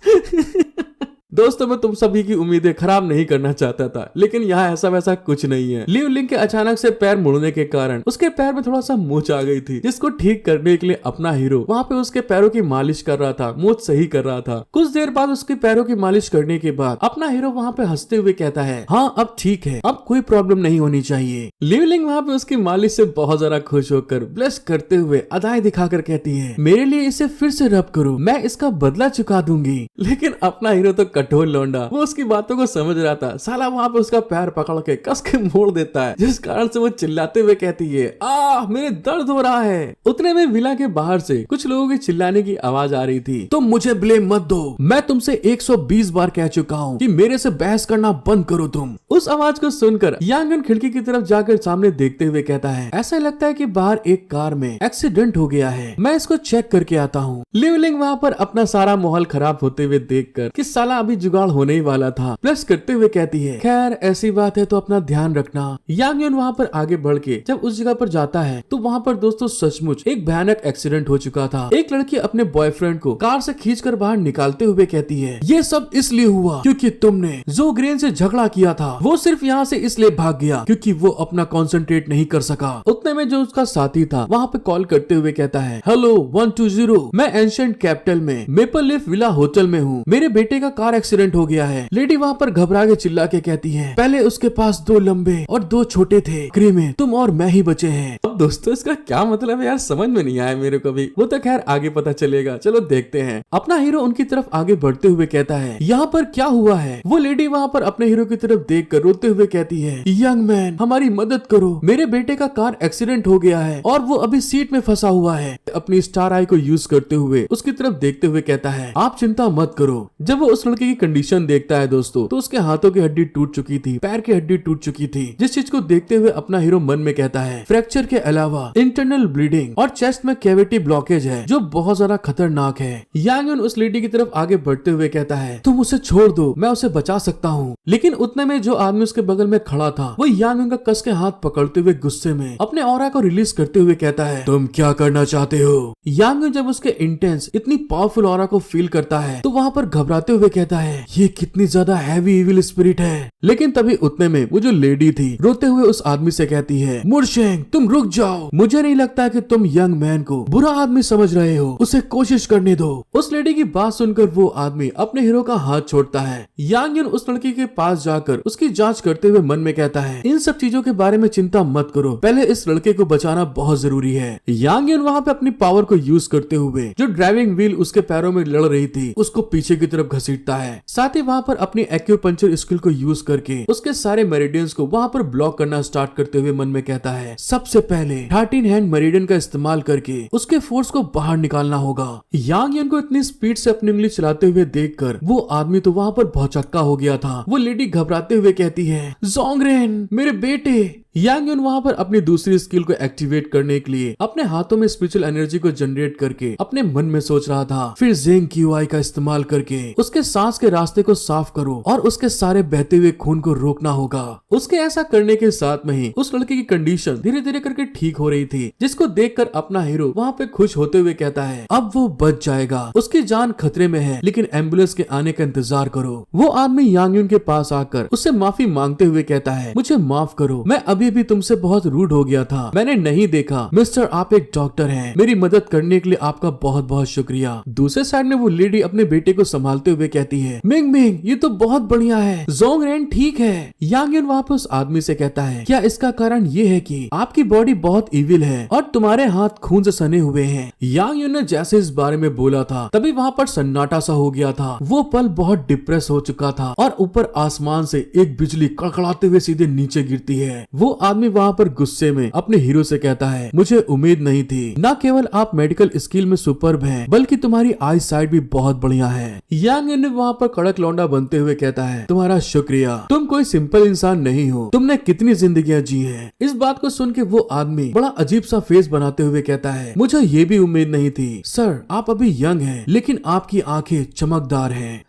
दोस्तों मैं तुम सभी की उम्मीदें खराब नहीं करना चाहता था, लेकिन यहाँ ऐसा वैसा कुछ नहीं है। लियोलिंग के अचानक से पैर मुड़ने के कारण उसके पैर में थोड़ा सा मोच आ गई थी, जिसको ठीक करने के लिए अपना हीरो वहाँ पे उसके पैरों की मालिश कर रहा था, मोच सही कर रहा था। कुछ देर बाद उसके पैरों की मालिश करने के बाद अपना हीरो वहाँ पे हंसते हुए कहता है, हाँ अब ठीक है, अब कोई प्रॉब्लम नहीं होनी चाहिए। लियोलिंग वहाँ पे उसकी मालिश से बहुत ज्यादा खुश होकर ब्लश करते हुए अदाएं दिखाकर कहती है, मेरे लिए इसे फिर से रब करो, मैं इसका बदला चुका दूंगी। लेकिन अपना हीरो तो कठोर लौंडा, वो उसकी बातों को समझ रहा था। साला वहाँ पे उसका पैर पकड़ के कस के मोड़ देता है, जिस कारण से वो चिल्लाते हुए कहती है, मेरे दर्द हो रहा है। उतने में विला के बाहर से कुछ लोगों की चिल्लाने की आवाज आ रही थी, तुम मुझे ब्लेम मत दो, मैं तुमसे 120 बार कह चुका हूँ कि मेरे से बहस करना बंद करो तुम। उस आवाज को सुनकर यांगन खिड़की की तरफ जाकर सामने देखते हुए कहता है, ऐसा लगता है कि बाहर एक कार में एक्सीडेंट हो गया है, मैं इसको चेक करके आता हूँ। लियोलिंग वहाँ पर अपना सारा माहौल खराब होते हुए देखकर कि साला अभी जुगाड़ होने ही वाला था, प्लस करते हुए कहती है, खैर ऐसी बात है तो अपना ध्यान रखना। यांगन वहाँ पर आगे बढ़ के जब उस जगह पर जाता है तो वहाँ पर दोस्तों सचमुच एक भयानक एक्सीडेंट हो चुका था। एक लड़की अपने बॉयफ्रेंड को कार से खींचकर बाहर निकालते हुए कहती है, ये सब इसलिए हुआ क्योंकि तुमने जो ग्रेन से झगड़ा किया था वो सिर्फ यहाँ से इसलिए भाग गया क्योंकि वो अपना कॉन्सेंट्रेट नहीं कर सका। उतने में जो उसका साथी था वहाँ पे कॉल करते हुए कहता है, हेलो 120, मैं एंशिएंट कैपिटल में मेपल लीफ विला होटल में हूँ, मेरे बेटे का कार एक्सीडेंट हो गया है। लेडी वहाँ पर घबरा के चिल्ला के कहती है, पहले उसके पास 2 लंबे और 2 छोटे थे, आखिरी में तुम और मैं ही बचे हैं। अब दोस्तों इसका क्या मतलब है यार, समझ में नहीं आया मेरे को भी, वो तो खैर आगे पता चलेगा, चलो देखते हैं। अपना हीरो उनकी तरफ आगे बढ़ते हुए कहता है, यहाँ पर क्या हुआ है। वो लेडी वहाँ पर अपने हीरो की तरफ देख कर रोते हुए कहती है, यंग मैन हमारी मदद करो, मेरे बेटे का कार एक्सीडेंट हो गया है और वो अभी सीट में फंसा हुआ है। अपनी स्टार आई को यूज करते हुए उसकी तरफ देखते हुए कहता है, आप चिंता मत करो। जब वो उस लड़के की कंडीशन देखता है दोस्तों तो उसके हाथों की हड्डी टूट चुकी थी, पैर की हड्डी टूट चुकी थी, जिस चीज को देखते हुए अपना हीरो मन में कहता है, फ्रैक्चर के अलावा इंटरनल ब्लीडिंग और चेस्ट में कैविटी ब्लॉकेज है जो बहुत ज्यादा खतरनाक है। यांगन उस लेडी की तरफ आगे बढ़ते हुए कहता है, तुम उसे छोड़ दो, मैं उसे बचा सकता हूँ। लेकिन उतने में जो आदमी उसके बगल में खड़ा था वो यांगन का कस के हाथ पकड़ते हुए गुस्से में अपने ऑरा को रिलीज करते हुए कहता है, तुम क्या करना चाहते हो। यांगन जब उसके इंटेंस इतनी पावरफुल ऑरा को फील करता है तो वहाँ पर घबराते हुए कहता है, ये कितनी ज्यादा हैवी इविल स्पिरिट है। लेकिन तभी उतने में वो जो लेडी थी रोते हुए उस आदमी से कहती है, मुर्शेंग तुम रुक जाओ, मुझे नहीं लगता कि तुम यंग मैन को बुरा आदमी समझ रहे हो, उसे कोशिश करने दो। उस लेडी की बात सुनकर वो आदमी अपने हीरो का हाथ छोड़ता है। यांगन उस लड़की के पास जाकर उसकी जांच करते हुए मन में कहता है, इन सब चीजों के बारे में चिंता मत करो, पहले इस लड़के को बचाना बहुत जरूरी है। यांगन वहाँ पे अपनी पावर को यूज करते हुए जो ड्राइविंग व्हील उसके पैरों में लड़ रही थी उसको पीछे की तरफ घसीटता है। साथ ही वहाँ पर अपनी एक्यूपंक्चर स्किल को यूज करके उसके सारे मेरिडियंस को वहाँ पर ब्लॉक करना स्टार्ट करते हुए मन में कहता है, सबसे पहले 13 हैंड मेरिडियन का इस्तेमाल करके उसके फोर्स को बाहर निकालना होगा। यांगन को इतनी स्पीड से अपनी उंगली चलाते हुए देखकर वो आदमी तो वहाँ पर भौचक्का हो गया था। वो लेडी घबराते हुए कहती है, जोंगरेन मेरे बेटे। यांगन वहाँ पर अपनी दूसरी स्किल को एक्टिवेट करने के लिए अपने हाथों में स्पिरिचुअल एनर्जी को जनरेट करके अपने मन में सोच रहा था, फिर ज़ेंग क्यूआई का इस्तेमाल करके उसके सांस के रास्ते को साफ करो और उसके सारे बहते हुए खून को रोकना होगा। उसके ऐसा करने के साथ में ही उस लड़के की कंडीशन धीरे धीरे करके ठीक हो रही थी, जिसको देखकर अपना हीरो वहाँ पे खुश होते हुए कहता है, अब वो बच जाएगा, उसकी जान खतरे में है, लेकिन एम्बुलेंस के आने का इंतजार करो। वो आदमी यांगन के पास आकर उससे माफी मांगते हुए कहता है, मुझे माफ करो, मैं अभी भी तुमसे बहुत रूड हो गया था, मैंने नहीं देखा। मिस्टर आप एक डॉक्टर हैं, मेरी मदद करने के लिए आपका बहुत बहुत शुक्रिया। दूसरे साइड में वो लेडी अपने बेटे को संभालते हुए कहती है, मिंग मिंग ये तो बहुत बढ़िया है, जोंगरेन ठीक है। यांगन वहाँ पे उस आदमी से कहता है, क्या इसका कारण ये है कि आपकी बॉडी बहुत इविल है और तुम्हारे हाथ खून से सने हुए हैं। यांगन ने जैसे इस बारे में बोला था तभी वहाँ पर सन्नाटा सा हो गया था। वो पल बहुत डिप्रेस हो चुका था और ऊपर आसमान से एक बिजली कड़कड़ाते हुए सीधे नीचे गिरती है। वो आदमी वहाँ पर गुस्से में अपने हीरो से कहता है, मुझे उम्मीद नहीं थी, न केवल आप मेडिकल स्किल में सुपर्ब हैं, बल्कि तुम्हारी आई साइट भी बहुत बढ़िया है। यांग यून वहाँ पर कड़क लौंडा बनते हुए कहता है, तुम्हारा शुक्रिया, तुम कोई सिंपल इंसान नहीं हो, तुमने कितनी जिंदगियां जी हैं। इस बात को सुन के वो आदमी बड़ा अजीब सा फेस बनाते हुए कहता है, मुझे ये भी उम्मीद नहीं थी सर, आप अभी यंग हैं, लेकिन आपकी आंखें चमकदार हैं।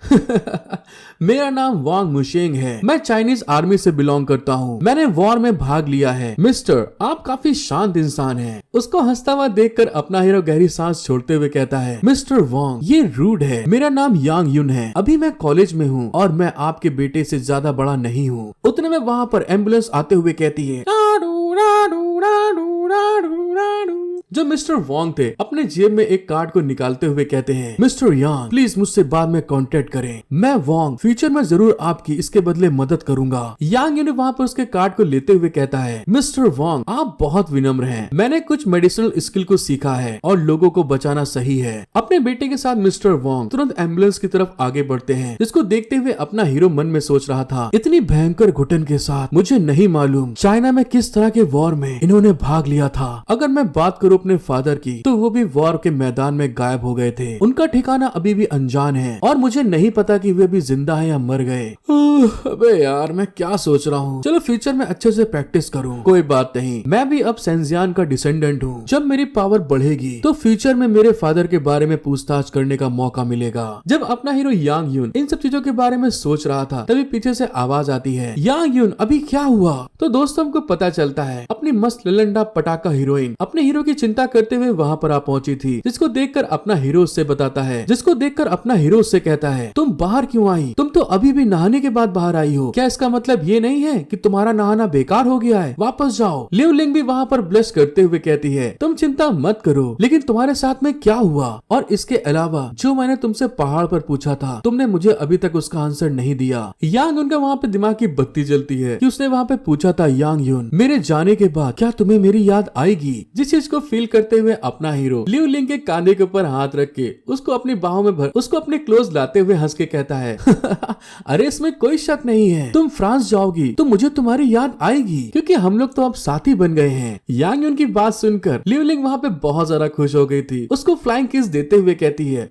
मेरा नाम वांग मुशेंग है, मैं चाइनीज आर्मी से बिलोंग करता हूँ, मैंने वॉर में भाग लिया है। मिस्टर, आप काफी शांत इंसान हैं। उसको हंसता हुआ देखकर अपना हीरो गहरी सांस छोड़ते हुए कहता है, मिस्टर वांग, ये रूड है, मेरा नाम यांग यून है, अभी मैं कॉलेज में हूँ और मैं आपके बेटे से ज्यादा बड़ा नहीं हूँ। उतने में वहाँ पर एम्बुलेंस आते हुए कहती है, जो मिस्टर वांग थे अपने जेब में एक कार्ड को निकालते हुए कहते हैं, मिस्टर यांग, प्लीज मुझसे बाद में कांटेक्ट करें, मैं वांग फ्यूचर में जरूर आपकी इसके बदले मदद करूंगा। यांग ने वहाँ पर उसके कार्ड को लेते हुए कहता है, मिस्टर वांग, आप बहुत विनम्र हैं, मैंने कुछ मेडिसिनल स्किल को सीखा है और लोगों को बचाना सही है। अपने बेटे के साथ मिस्टर वांग तुरंत एम्बुलेंस की तरफ आगे बढ़ते हैं, जिसको देखते हुए अपना हीरो मन में सोच रहा था, इतनी भयंकर घुटन के साथ मुझे नहीं मालूम चाइना में किस तरह के वॉर में इन्होंने भाग लिया था। अगर मैं बात करूँ अपने फादर की, तो वो भी वॉर के मैदान में गायब हो गए थे, उनका ठिकाना अभी भी अनजान है और मुझे नहीं पता कि वे अभी जिंदा है या मर गए। अबे यार, मैं क्या सोच रहा हूँ, चलो फ्यूचर में अच्छे से प्रैक्टिस करूँ। कोई बात नहीं, मैं भी अब सेंजियान का डिसेंडेंट हूँ, जब मेरी पावर बढ़ेगी तो फ्यूचर में मेरे फादर के बारे में पूछताछ करने का मौका मिलेगा। जब अपना हीरो यांग यून इन सब चीजों के बारे में सोच रहा था, तभी पीछे से आवाज आती है, यांग यून, अभी क्या हुआ? तो दोस्तों हमको पता चलता है अपनी मस्त ललंडा पटाखा हीरोइन अपने हीरो की चिंता करते हुए वहाँ पर आ पहुंची थी, जिसको देखकर अपना हीरो उससे बताता है, जिसको देखकर अपना हीरो उससे कहता है, तुम बाहर क्यों आई? तुम तो अभी भी नहाने के बाद बाहर आई हो, क्या इसका मतलब ये नहीं है कि तुम्हारा नहाना बेकार हो गया है? वापस जाओ। लिउ लिंग भी वहाँ पर ब्लश करते हुए कहती है, तुम चिंता मत करो, लेकिन तुम्हारे साथ में क्या हुआ? और इसके अलावा जो मैंने तुमसे पहाड़ पर पूछा था, तुमने मुझे अभी तक उसका आंसर नहीं दिया। यांग उनका वहाँ पे दिमाग की बत्ती जलती है कि उसने वहाँ पे पूछा था, यांग यून, मेरे जाने के बाद क्या तुम्हें मेरी याद आएगी? जिस चीज को फील करते हुए अपना हीरो लिउ लिंग के कांधे के ऊपर हाथ रख के उसको अपनी बाहों में भर उसको अपने क्लोज लाते हुए हंस के कहता है, अरे इसमें कोई शक नहीं है, तुम फ्रांस जाओगी तो मुझे तुम्हारी याद आएगी, क्योंकि हम लोग तो अब साथी बन गए हैं। यांग यून की बात सुनकर लिउ लिंग वहाँ पे बहुत ज्यादा खुश हो गई थी, उसको फ्लाइंग किस देते हुए कहती है,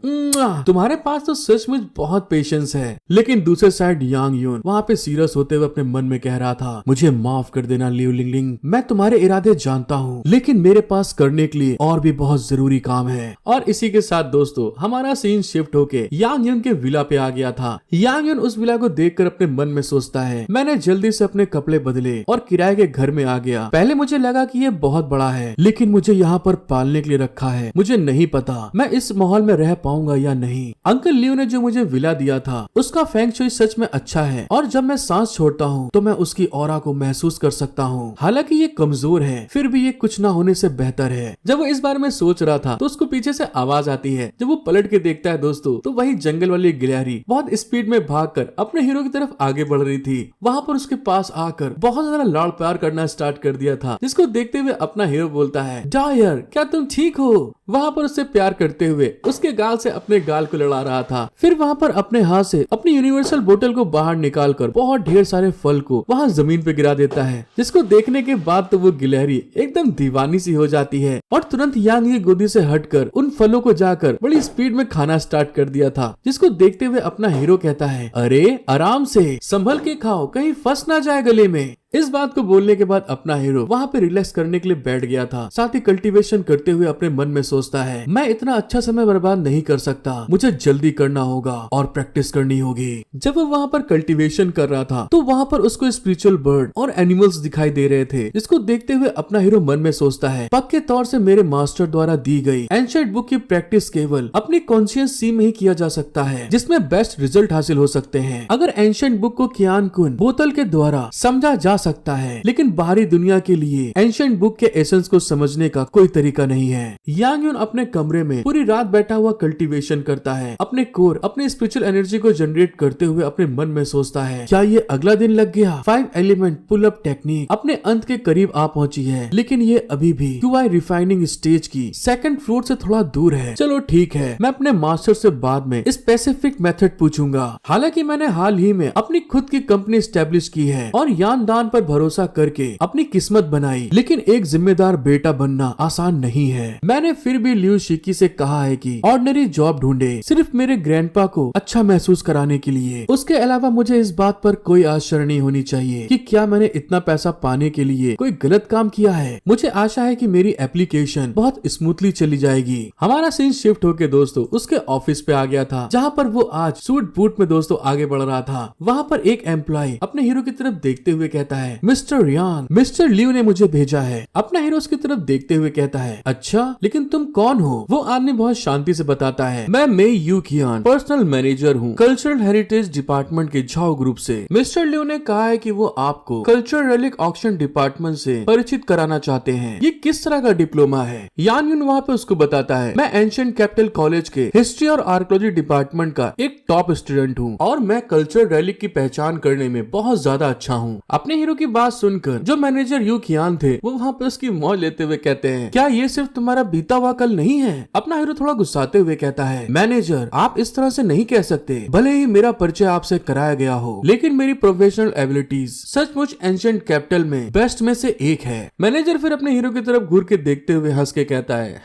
तुम्हारे पास तो सचमुच बहुत पेशेंस है। लेकिन दूसरे साइड यांग यून वहाँ पे सीरियस होते हुए अपने मन में कह रहा था, मुझे माफ कर देना लिउ लिंग, मैं तुम्हारे इरादे जानता हूँ, लेकिन मेरे पास करने के लिए और भी बहुत जरूरी काम है। और इसी के साथ दोस्तों हमारा सीन शिफ्ट होके यांग यून के विला पे आ गया था। यांग यून उस विला को देखकर अपने मन में सोचता है, मैंने जल्दी से अपने कपड़े बदले और किराए के घर में आ गया। पहले मुझे लगा कि ये बहुत बड़ा है, लेकिन मुझे यहाँ पर पालने के लिए रखा है, मुझे नहीं पता मैं इस माहौल में रह पाऊंगा या नहीं। अंकल लियो ने जो मुझे विला दिया था उसका फेंग शुई सच में अच्छा है, और जब मैं सांस छोड़ता हूँ तो मैं उसकी ऑरा को महसूस कर सकता हूँ। हालांकि ये कमजोर है, फिर भी ये कुछ ना होने से बेहतर है। जब वो इस बारे में सोच रहा था तो उसको पीछे से आवाज आती है। जब वो पलट के देखता है दोस्तों, तो वही जंगल वाली गिलहरी बहुत स्पीड में भागकर अपने हीरो की तरफ आगे बढ़ रही थी। वहाँ पर उसके पास आकर बहुत ज्यादा लाड़ प्यार करना स्टार्ट कर दिया था, जिसको देखते हुए अपना हीरो बोलता है, डायर, क्या तुम ठीक हो? वहाँ पर उससे प्यार करते हुए उसके गाल से अपने गाल को लड़ा रहा था। फिर वहाँ पर अपने हाथ से अपनी यूनिवर्सल बोतल को बाहर निकालकर बहुत ढेर सारे फल को वहाँ जमीन पे गिरा देता है, जिसको देखने के बाद तो वो गिलहरी एकदम दीवानी सी हो जाती है और तुरंत यांग की गोदी से हटकर उन फलों को जाकर बड़ी स्पीड में खाना स्टार्ट कर दिया था, जिसको देखते हुए अपना हीरो कहता है, अरे आराम से संभल के खाओ, कहीं फंस ना जाए गले में। इस बात को बोलने के बाद अपना हीरो वहाँ पे रिलैक्स करने के लिए बैठ गया था। साथ ही कल्टीवेशन करते हुए अपने मन में सोचता है, मैं इतना अच्छा समय बर्बाद नहीं कर सकता, मुझे जल्दी करना होगा और प्रैक्टिस करनी होगी। जब वो वहाँ पर कल्टीवेशन कर रहा था तो वहाँ पर उसको स्पिरिचुअल बर्ड और एनिमल्स दिखाई दे रहे थे, जिसको देखते हुए अपना हीरो मन में सोचता है, पक्के तौर से मेरे मास्टर द्वारा दी गई एंशिएंट बुक की प्रैक्टिस केवल अपनी कॉन्शियस सी में ही किया जा सकता है, जिसमें बेस्ट रिजल्ट हासिल हो सकते हैं। अगर एंशिएंट बुक को कियान कुन बोतल के द्वारा समझा जा सकता है, लेकिन बाहरी दुनिया के लिए एंशिएंट बुक के एसेंस को समझने का कोई तरीका नहीं है। यांग यून अपने कमरे में पूरी रात बैठा हुआ कल्टीवेशन करता है, अपने कोर अपने स्पिरिचुअल एनर्जी को जनरेट करते हुए अपने मन में सोचता है, क्या ये अगला दिन लग गया? 5 एलिमेंट पुल अप टेक्निक अपने अंत के करीब आ पहुंची है, लेकिन ये अभी भी क्यूआई रिफाइनिंग स्टेज की सेकंड फ्लोर से थोड़ा दूर है। चलो ठीक है, मैं अपने मास्टर से बाद में स्पेसिफिक मेथड पूछूंगा। हालांकि मैंने हाल ही में अपनी खुद की कंपनी स्टैब्लिश की है और यान दान पर भरोसा करके अपनी किस्मत बनाई, लेकिन एक जिम्मेदार बेटा बनना आसान नहीं है। मैंने फिर भी लियू शिकी से कहा है कि ऑर्डिनरी जॉब ढूंढे, सिर्फ मेरे ग्रैंडपा को अच्छा महसूस कराने के लिए। उसके अलावा मुझे इस बात पर कोई आश्चर्य नहीं होनी चाहिए कि क्या मैंने इतना पैसा पाने के लिए कोई गलत काम किया है। मुझे आशा है कि मेरी एप्लीकेशन बहुत स्मूथली चली जाएगी। हमारा सीन शिफ्ट होके दोस्तों उसके ऑफिस पे आ गया था, जहाँ पर वो आज सूट बूट में दोस्तों आगे बढ़ रहा था। वहाँ पर एक एम्प्लॉय अपने हीरो की तरफ देखते हुए कहता है, मिस्टर रियान, मिस्टर लियू ने मुझे भेजा है। अपना हीरो उसकी तरफ देखते हुए कहता है, अच्छा, लेकिन तुम कौन हो? वो आदमी बहुत शांति से बताता है, मैं Mei Yu Qian, personal manager हूँ कल्चरल हेरिटेज डिपार्टमेंट के झाओ ग्रुप से। मिस्टर लियू ने कहा है कि वो आपको कल्चरल रेलिक ऑक्शन डिपार्टमेंट से परिचित कराना चाहते हैं। ये किस तरह का डिप्लोमा है? यान यून वहाँ पे उसको बताता है, मैं एंशिएंट कैपिटल कॉलेज के हिस्ट्री और आर्कियोलॉजी डिपार्टमेंट का एक टॉप स्टूडेंट हूँ और मैं कल्चरल रैलिक की पहचान करने में बहुत ज्यादा अच्छा हूँ। अपने हीरो की बात सुनकर जो मैनेजर यू कियान थे वो वहाँ पे उसकी मौज लेते हुए कहते हैं, क्या ये सिर्फ तुम्हारा बीता हुआ कल नहीं है? अपना हीरो थोड़ा गुस्साते हुए कहता है, मैनेजर आप इस तरह से नहीं कह सकते। भले ही मेरा परिचय आपसे कराया गया हो, लेकिन मेरी प्रोफेशनल एबिलिटीज सचमुच एंशिएंट कैपिटल में बेस्ट में से एक है। मैनेजर फिर अपने हीरो की तरफ घूर के देखते हुए हंस के कहता है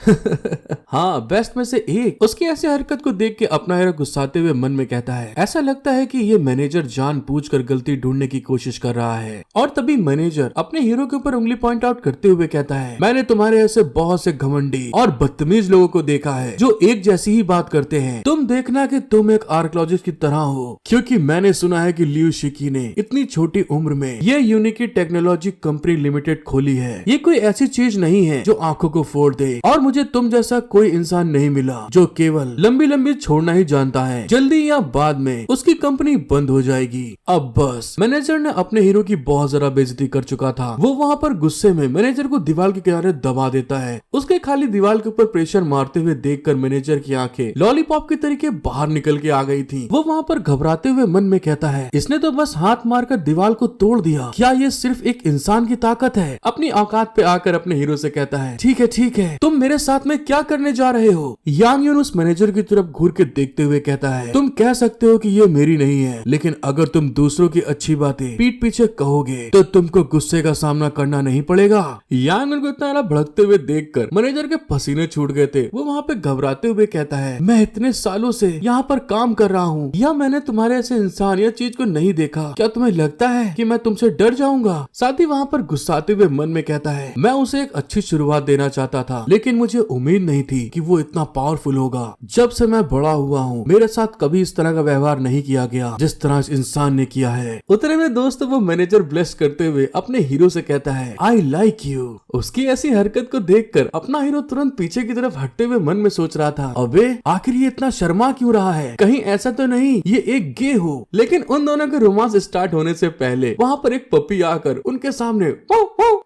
हाँ, बेस्ट में से एक। उसकी ऐसी हरकत को देख के अपना हीरो गुस्साते हुए मन में कहता है, ऐसा लगता है कि ये मैनेजर जानबूझकर गलती ढूंढने की कोशिश कर रहा है। और तभी मैनेजर अपने हीरो के ऊपर उंगली पॉइंट आउट करते हुए कहता है, मैंने तुम्हारे ऐसे बहुत से घमंडी और बदतमीज लोगों को देखा है जो एक जैसी ही बात करते हैं। तुम देखना कि तुम एक आर्कियोलॉजिस्ट की तरह हो, क्योंकि मैंने सुना है कि लियू शिकी ने इतनी छोटी उम्र में ये यूनिकी टेक्नोलॉजी कंपनी लिमिटेड खोली है। ये कोई ऐसी चीज नहीं है जो आंखों को फोड़ दे, और मुझे तुम जैसा कोई इंसान नहीं मिला जो केवल लंबी लंबी छोड़ना ही जानता है। जल्दी या बाद में उसकी कंपनी बंद हो जाएगी। अब बस। मैनेजर ने अपने हीरो की बहुत ज्यादा बेइज्जती कर चुका था। वो वहाँ पर गुस्से में मैनेजर को दीवार के किनारे दबा देता है। उसके खाली दीवार के ऊपर प्रेशर मारते हुए देखकर मैनेजर की आंखें लॉलीपॉप के तरीके बाहर निकल के आ गई थी। वो वहाँ पर घबराते हुए मन में कहता है, इसने तो बस हाथ मारकर दीवार को तोड़ दिया। क्या ये सिर्फ एक इंसान की ताकत है? अपनी औकात पे आकर अपने हीरो से कहता है, ठीक है, तुम मेरे साथ में क्या करने जा रहे हो? यांग यून उस मैनेजर की तरफ घूर के देखते हुए कहता है, तुम कह सकते हो कि ये मेरी नहीं है, लेकिन अगर तुम दूसरों की अच्छी बातें पीठ पीछे कहोगे तो तुमको गुस्से का सामना करना नहीं पड़ेगा। यांग यून को इतना भड़कते हुए देखकर मैनेजर के पसीने छूट गए थे। वो वहाँ पे घबराते हुए कहता है, मैं इतने सालों से यहाँ पर काम कर रहा हूँ, या मैंने तुम्हारे ऐसे इंसान या चीज को नहीं देखा। क्या तुम्हें लगता है कि मैं तुमसे डर जाऊंगा? साथ ही वहाँ पर गुस्साते हुए मन में कहता है, मैं उसे एक अच्छी शुरुआत देना चाहता था, लेकिन मुझे उम्मीद नहीं थी कि वो इतना पावरफुल होगा। जब से मैं बड़ा हुआ हूँ मेरे साथ कभी इस तरह का व्यवहार नहीं किया गया जिस तरह इस इंसान ने किया है। उतने में दोस्तों वो मैनेजर ब्लेस करते हुए अपने हीरो से कहता है, आई लाइक यू। उसकी ऐसी हरकत को देखकर अपना हीरो तुरंत पीछे की तरफ हटते हुए मन में सोच रहा था, अबे आखिर ये इतना शर्मा क्यों रहा है? कहीं ऐसा तो नहीं ये एक गे हो? लेकिन उन दोनों के रोमांस स्टार्ट होने से पहले वहाँ पर एक पपी आकर उनके सामने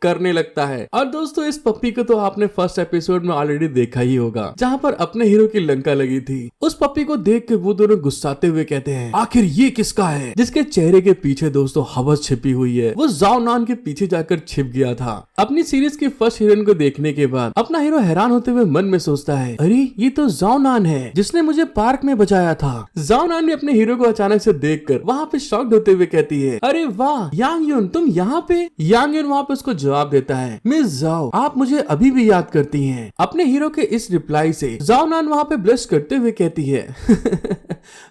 करने लगता है। और दोस्तों इस पप्पी को तो आपने फर्स्ट एपिसोड में ऑलरेडी देखा ही होगा, जहाँ पर अपने हीरो की लंका लगी थी। उस पप्पी को देख के वो दोनों गुस्साते हुए कहते हैं, आखिर ये किसका है? जिसके चेहरे के पीछे दोस्तों हवस छिपी हुई है। वो जाओ नान के पीछे जाकर छिप गया था। अपनी सीरीज की फर्स्ट हीरोइन को देखने के बाद अपना हीरो हैरान होते हुए मन में सोचता है, अरे ये तो जाओ नान है जिसने मुझे पार्क में बचाया था। जाओ नान भी अपने हीरो को अचानक से देखकर वहाँ पे शॉक्ड होते हुए कहती है, अरे वाह यांग यून, तुम यहाँ पे? यांग यून वहाँ पे उसको जवाब देता है, मिस जाओ आप मुझे अभी भी याद करती हैं। अपने हीरो के इस रिप्लाई से जाओ नान वहाँ पे ब्लश करते हुए कहती है,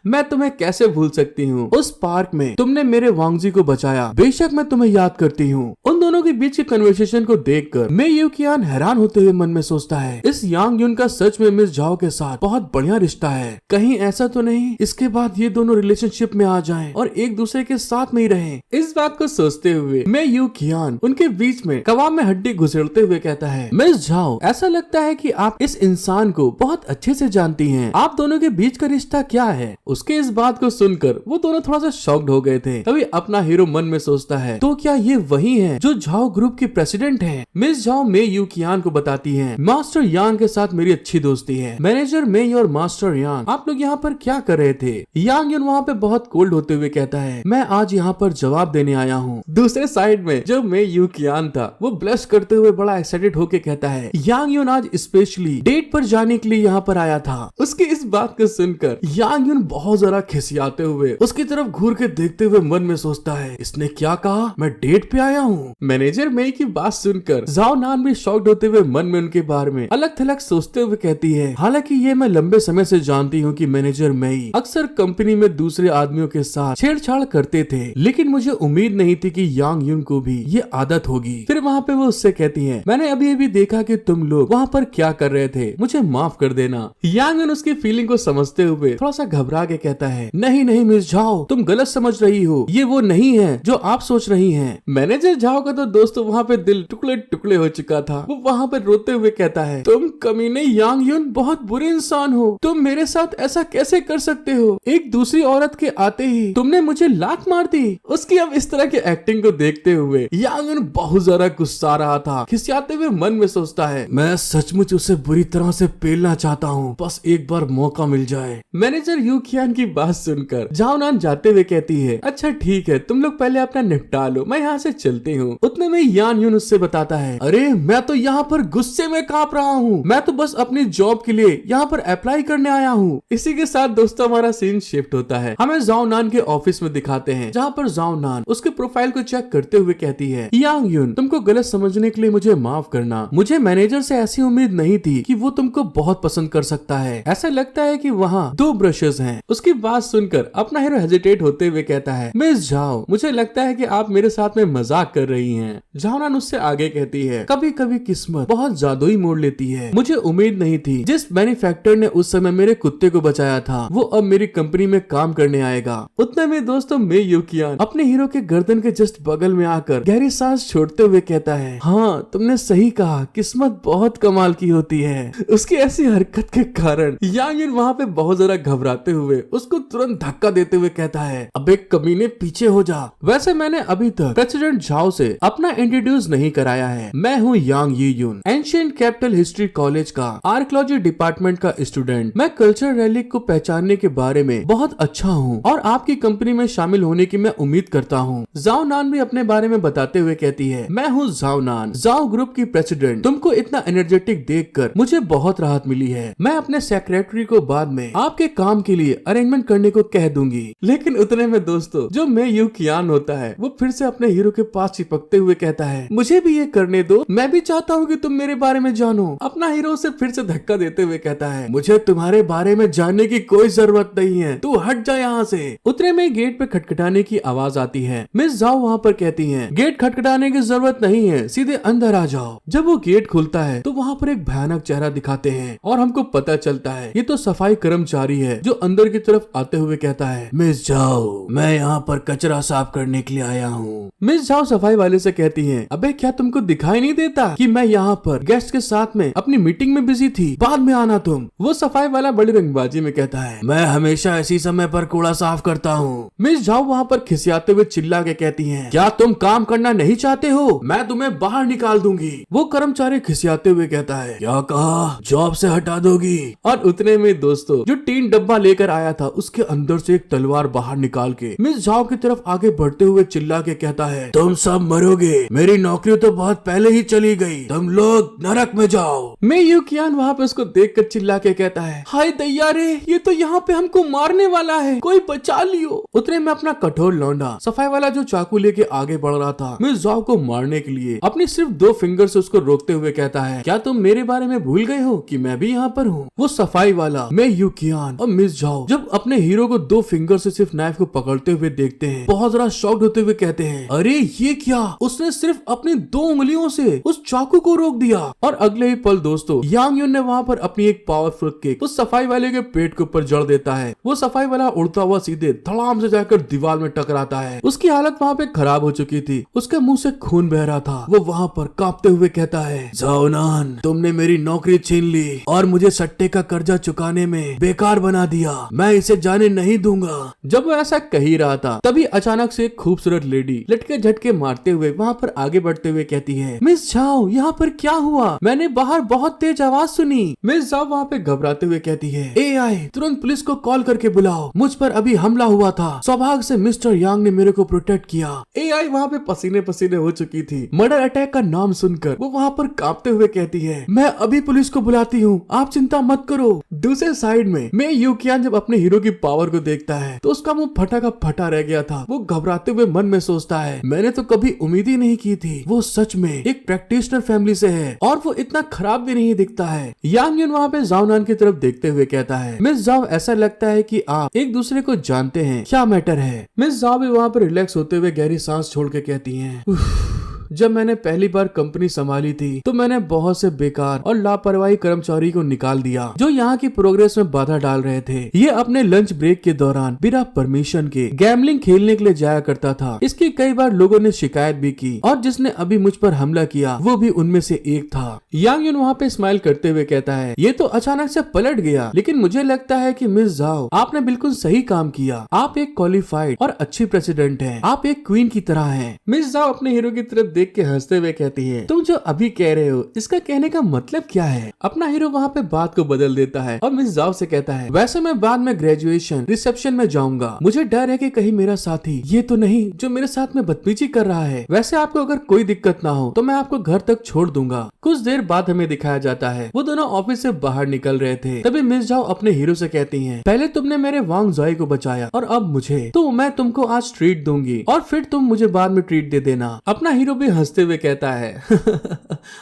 मैं तुम्हें कैसे भूल सकती हूँ? उस पार्क में तुमने मेरे वांगजी को बचाया, बेशक मैं तुम्हें याद करती हूँ। उन दोनों के बीच की कन्वर्सेशन को देखकर मे यू कियान हैरान होते हुए मन में सोचता है, इस यांग यून का सच में मिस जाओ के साथ बहुत बढ़िया रिश्ता है। कहीं ऐसा तो नहीं इसके बाद ये दोनों रिलेशनशिप में आ जाएं और एक दूसरे के साथ में ही रहें। इस बात को सोचते हुए मे यू कियान उनके बीच में कबाब में हड्डी घुसेड़ते हुए कहता है, मिस जाओ ऐसा लगता है कि आप इस इंसान को बहुत अच्छे से जानती हैं। आप दोनों के बीच का रिश्ता क्या है? उसके इस बात को सुनकर वो दोनों थोड़ा सा शॉक्ड हो गए थे। तभी अपना हीरो मन में सोचता है, तो क्या ये वही है जो झाओ ग्रुप की प्रेसिडेंट है? मिस झाओ मे यू कियान को बताती है, मास्टर यांग के साथ मेरी अच्छी दोस्ती है। मैनेजर मे और मास्टर यांग आप लोग यहाँ पर क्या कर रहे थे? यांग यून वहाँ पे बहुत कोल्ड होते हुए कहता है, मैं आज यहाँ पर जवाब देने आया हूँ। दूसरे साइड में जो मे यू कियान था वो ब्लश करते हुए बड़ा एक्साइटेड होके कहता है, यांग यून आज स्पेशली डेट पर जाने के लिए यहाँ पर आया था। उसकी इस बात को सुनकर यांग यून बहुत ज्यादा खिसियाते हुए उसकी तरफ घूर के देखते हुए मन में सोचता है, इसने क्या कहा कहा, मैं डेट पे आया हूँ। मैनेजर मई की बात सुनकर जाओ नान भी शॉक्ड होते हुए मन में उनके बारे में अलग थलग सोचते हुए कहती है, हालांकि ये मैं लंबे समय से जानती हूँ कि मैनेजर मई अक्सर कंपनी में दूसरे आदमियों के साथ छेड़छाड़ करते थे, लेकिन मुझे उम्मीद नहीं थी कि यांग यून को भी ये आदत होगी। फिर वहाँ पे वो उससे कहती है, मैंने अभी अभी देखा कि तुम लोग वहाँ पर क्या कर रहे थे, मुझे माफ कर देना। यांग यून उसकी फीलिंग को समझते हुए थोड़ा सा घबरा के कहता है, नहीं नहीं मिस झाओ, तुम गलत समझ रही हो, ये वो नहीं है जो आप सोच रही हैं। मैनेजर झाओ का तो दोस्तों वहाँ पे दिल टुकड़े टुकड़े हो चुका था। वो वहाँ पे रोते हुए कहता है, तुम कमीने यांग यून बहुत बुरे इंसान हो, तुम मेरे साथ ऐसा कैसे कर सकते हो? एक दूसरी औरत के आते ही तुमने मुझे लात मार दी। उसकी अब इस तरह की एक्टिंग को देखते हुए यांग यून बहुत ज्यादा गुस्सा रहा था। खिसियाते हुए मन में सोचता है, मैं सचमुच उसे बुरी तरह से पेलना चाहता हूँ, बस एक बार मौका मिल जाए। मैनेजर यू कियान की बात सुनकर जाओ नान जाते हुए कहती है, अच्छा ठीक है, तुम लोग पहले अपना निपटा लो, मैं यहाँ से चलती हूँ। उतने में यान यून उससे बताता है, अरे मैं तो यहाँ पर गुस्से में कांप रहा हूँ, मैं तो बस अपनी जॉब के लिए यहाँ पर अप्लाई करने आया हूँ। इसी के साथ दोस्तों हमारा सीन शिफ्ट होता है। हमें जाओ नान के ऑफिस में दिखाते हैं, जहाँ पर जाओ नान उसके प्रोफाइल को चेक करते हुए कहती है, यांग यून तुमको गलत समझने के लिए मुझे माफ करना, मुझे मैनेजर से ऐसी उम्मीद नहीं थी कि वो तुमको बहुत पसंद कर सकता है। ऐसा लगता है कि वहाँ 2 ब्रशेस हैं। उसकी बात सुनकर अपना हीरो हेजिटेट होते हुए कहता है, मिस झाओ मुझे लगता है कि आप मेरे साथ में मजाक कर रही हैं। जाओ नान उससे आगे कहती है, कभी कभी किस्मत बहुत जादुई मोड़ लेती है, मुझे उम्मीद नहीं थी जिस मैन्युफैक्चरर ने उस समय मेरे कुत्ते को बचाया था वो अब मेरी कंपनी में काम करने आएगा। उतने में दोस्तों मे यूकियान अपने हीरो के गर्दन के जस्ट बगल में आकर गहरी सांस छोड़ते हुए कहता है, हाँ तुमने सही कहा, किस्मत बहुत कमाल की होती है। उसकी ऐसी हरकत के कारण यांग यून वहाँ पे बहुत ज्यादा घबराते हुए उसको तुरंत धक्का देते हुए कहता है, अबे कमीने पीछे हो जा। वैसे मैंने अभी तक प्रेसिडेंट झाओ से अपना इंट्रोड्यूस नहीं कराया है, मैं हूँ यांग यी यून, एंशिएंट कैपिटल हिस्ट्री कॉलेज का आर्कियोलॉजी डिपार्टमेंट का स्टूडेंट। मैं कल्चर रैली को पहचानने के बारे में बहुत अच्छा हूँ और आपकी कंपनी में शामिल होने की मैं उम्मीद करता हूँ। जाओ नान भी अपने बारे में बताते हुए कहती है, मैं हूँ जाओ नान, जाओ ग्रुप की प्रेसिडेंट। तुमको इतना एनर्जेटिक देखकर मुझे बहुत राहत मिली है। मैं अपने सेक्रेटरी को बाद में आपके काम के लिए अरेंजमेंट करने को कह दूंगी। लेकिन उतने में दोस्तों जो मे यू कियान होता है वो फिर से अपने हीरो के पास चिपकते हुए कहता है, मुझे भी ये करने दो, मैं भी चाहता हूँ कि तुम मेरे बारे में जानो। अपना हीरो उसे फिर से धक्का देते हुए कहता है, मुझे तुम्हारे बारे में जानने की कोई जरूरत नहीं है, तू हट जा यहाँ से। उतने में गेट पे खटखटाने की आवाज आती है। मिस जाओ वहाँ पर कहती है, गेट खटखटाने की जरूरत नहीं है, सीधे अंदर आ जाओ। जब वो गेट खुलता है तो वहाँ पर एक भयानक चेहरा दिखाते हैं और हमको पता चलता है ये तो सफाई कर्मचारी है जो अंदर की तरफ आते हुए कहता है, मिस जाओ मैं यहाँ पर कचरा साफ करने के लिए आया हूँ। मिस जाओ सफाई वाले से कहती है, अबे क्या तुमको दिखाई नहीं देता कि मैं यहाँ पर गेस्ट के साथ में अपनी मीटिंग में बिजी थी, बाद में आना तुम। वो सफाई वाला बड़ी रंगबाजी में कहता है, मैं हमेशा इसी समय पर कूड़ा साफ करता हूँ। मिस जाओ वहाँ पर खिसियाते हुए चिल्ला के कहती है, क्या तुम काम करना नहीं चाहते हो? मैं तुम्हें बाहर निकाल दूंगी। वो कर्मचारी खिसियाते हुए कहता है, क्या कहा, जॉब से हटा दोगी? और उतने में दोस्तों जो टीन डब्बा लेकर आया था उसके अंदर से एक तलवार बाहर निकाल के मिस जाओ की तरफ आगे बढ़ते हुए चिल्ला के कहता है, तुम सब मरोगे, मेरी नौकरी तो बहुत पहले ही चली गई, तुम लोग नरक में जाओ। मे यू कियान वहाँ पे उसको देख कर चिल्ला के कहता है, हाय दैया रे, ये तो यहाँ पे हमको मारने वाला है, कोई बचा लियो। उतने में अपना कठोर लौंडा सफाई वाला जो चाकू लेके आगे बढ़ रहा था मिस जाओ को मारने के लिए अपनी सिर्फ 2 फिंगर से उसको रोकते हुए कहता है, क्या तुम मेरे बारे में भूल गए हो कि मैं भी यहाँ पर हूँ? वो सफाई वाला मे यू कियान और मिस जाओ जब अपने हीरो को 2 फिंगर से सिर्फ नाइफ को पकड़ते हुए देखते हैं बहुत ज्यादा शॉक्ड होते हुए कहते हैं, अरे ये क्या, उसने सिर्फ अपनी 2 उंगलियों से उस चाकू को रोक दिया। और अगले ही पल दोस्तों यांग यून ने वहाँ पर अपनी एक पावरफुल किक उस सफाई वाले के पेट के ऊपर जड़ देता है। वो सफाई वाला उड़ता हुआ सीधे धड़ाम से जाकर दीवार में टकराता है। उसकी हालत वहाँ पे खराब हो चुकी थी, उसके मुंह से खून बह रहा था। वो वहाँ पर कांपते हुए कहता है, जाओ नान, तुमने मेरी नौकरी छीन ली और मुझे सट्टे का कर्जा चुकाने में बेकार बना दिया, मैं इसे जाने नहीं दूंगा। जब वो ऐसा कह ही रहा था तभी अचानक से एक खूबसूरत लेडी लटके झटके मारते हुए वहाँ पर आगे बढ़ते हुए कहती है, मिस जाओ यहाँ पर क्या हुआ? मैंने बाहर बहुत तेज आवाज सुनी। मिस जाओ वहाँ पे घबराते हुए कहती है, एआई तुरंत पुलिस को कॉल करके बुलाओ, मुझ पर अभी हमला हुआ था, सौभाग्य से मिस्टर यांग ने मेरे को प्रोटेक्ट किया। एआई वहाँ पे पसीने पसीने हो चुकी थी। मर्डर अटैक का नाम सुनकर वो वहाँ पर कांपते हुए कहती है, मैं अभी पुलिस को बुलाती हूँ, आप चिंता मत करो। दूसरे साइड में मे यू कियान जब अपने हीरो की पावर को देखता है तो उसका मुंह फटा का फटा रह गया था। वो घबराते हुए मन में सोचता है मैंने तो कभी उम्मीद ही नहीं की थी, वो सच में एक प्रैक्टिशनर फैमिली से है और वो इतना खराब भी नहीं दिखता है। यांग युन वहाँ पे जाओ नान की तरफ देखते हुए कहता है मिस जाओ ऐसा लगता है कि आप एक दूसरे को जानते हैं, क्या मैटर है? मिस जाओ भी वहाँ पर रिलैक्स होते हुए गहरी सांस छोड़ के कहती है जब मैंने पहली बार कंपनी संभाली थी तो मैंने बहुत से बेकार और लापरवाही कर्मचारी को निकाल दिया जो यहाँ की प्रोग्रेस में बाधा डाल रहे थे। ये अपने लंच ब्रेक के दौरान बिना परमिशन के गैम्बलिंग खेलने के लिए जाया करता था। इसकी कई बार लोगों ने शिकायत भी की और जिसने अभी मुझ पर हमला किया वो भी उनमें से एक था। यांग युन वहाँ पे स्माइल करते हुए कहता है ये तो अचानक से पलट गया, लेकिन मुझे लगता है कि मिस जाओ आपने बिल्कुल सही काम किया। आप एक क्वालिफाइड और अच्छी प्रेसिडेंट हैं, आप एक क्वीन की तरह हैं। मिस जाओ अपने हीरो की तरफ देख के हंसते हुए कहती है तुम जो अभी कह रहे हो इसका कहने का मतलब क्या है? अपना हीरो वहाँ पे बात को बदल देता है और मिस जाओ से कहता है वैसे मैं बाद में ग्रेजुएशन रिसेप्शन में जाऊंगा, मुझे डर है कि कहीं मेरा साथी ये तो नहीं जो मेरे साथ में बदतमीजी कर रहा है। वैसे आपको अगर कोई दिक्कत ना हो तो मैं आपको घर तक छोड़ दूंगा। कुछ देर बाद हमें दिखाया जाता है वो दोनों ऑफिस से बाहर निकल रहे थे। तभी मिस जाओ अपने हीरो से कहती है पहले तुमने मेरे वांग जॉय को बचाया और अब मुझे, तो मैं तुमको आज ट्रीट दूंगी और फिर तुम मुझे बाद में ट्रीट दे देना। अपना हीरो भी हंसते हुए कहता है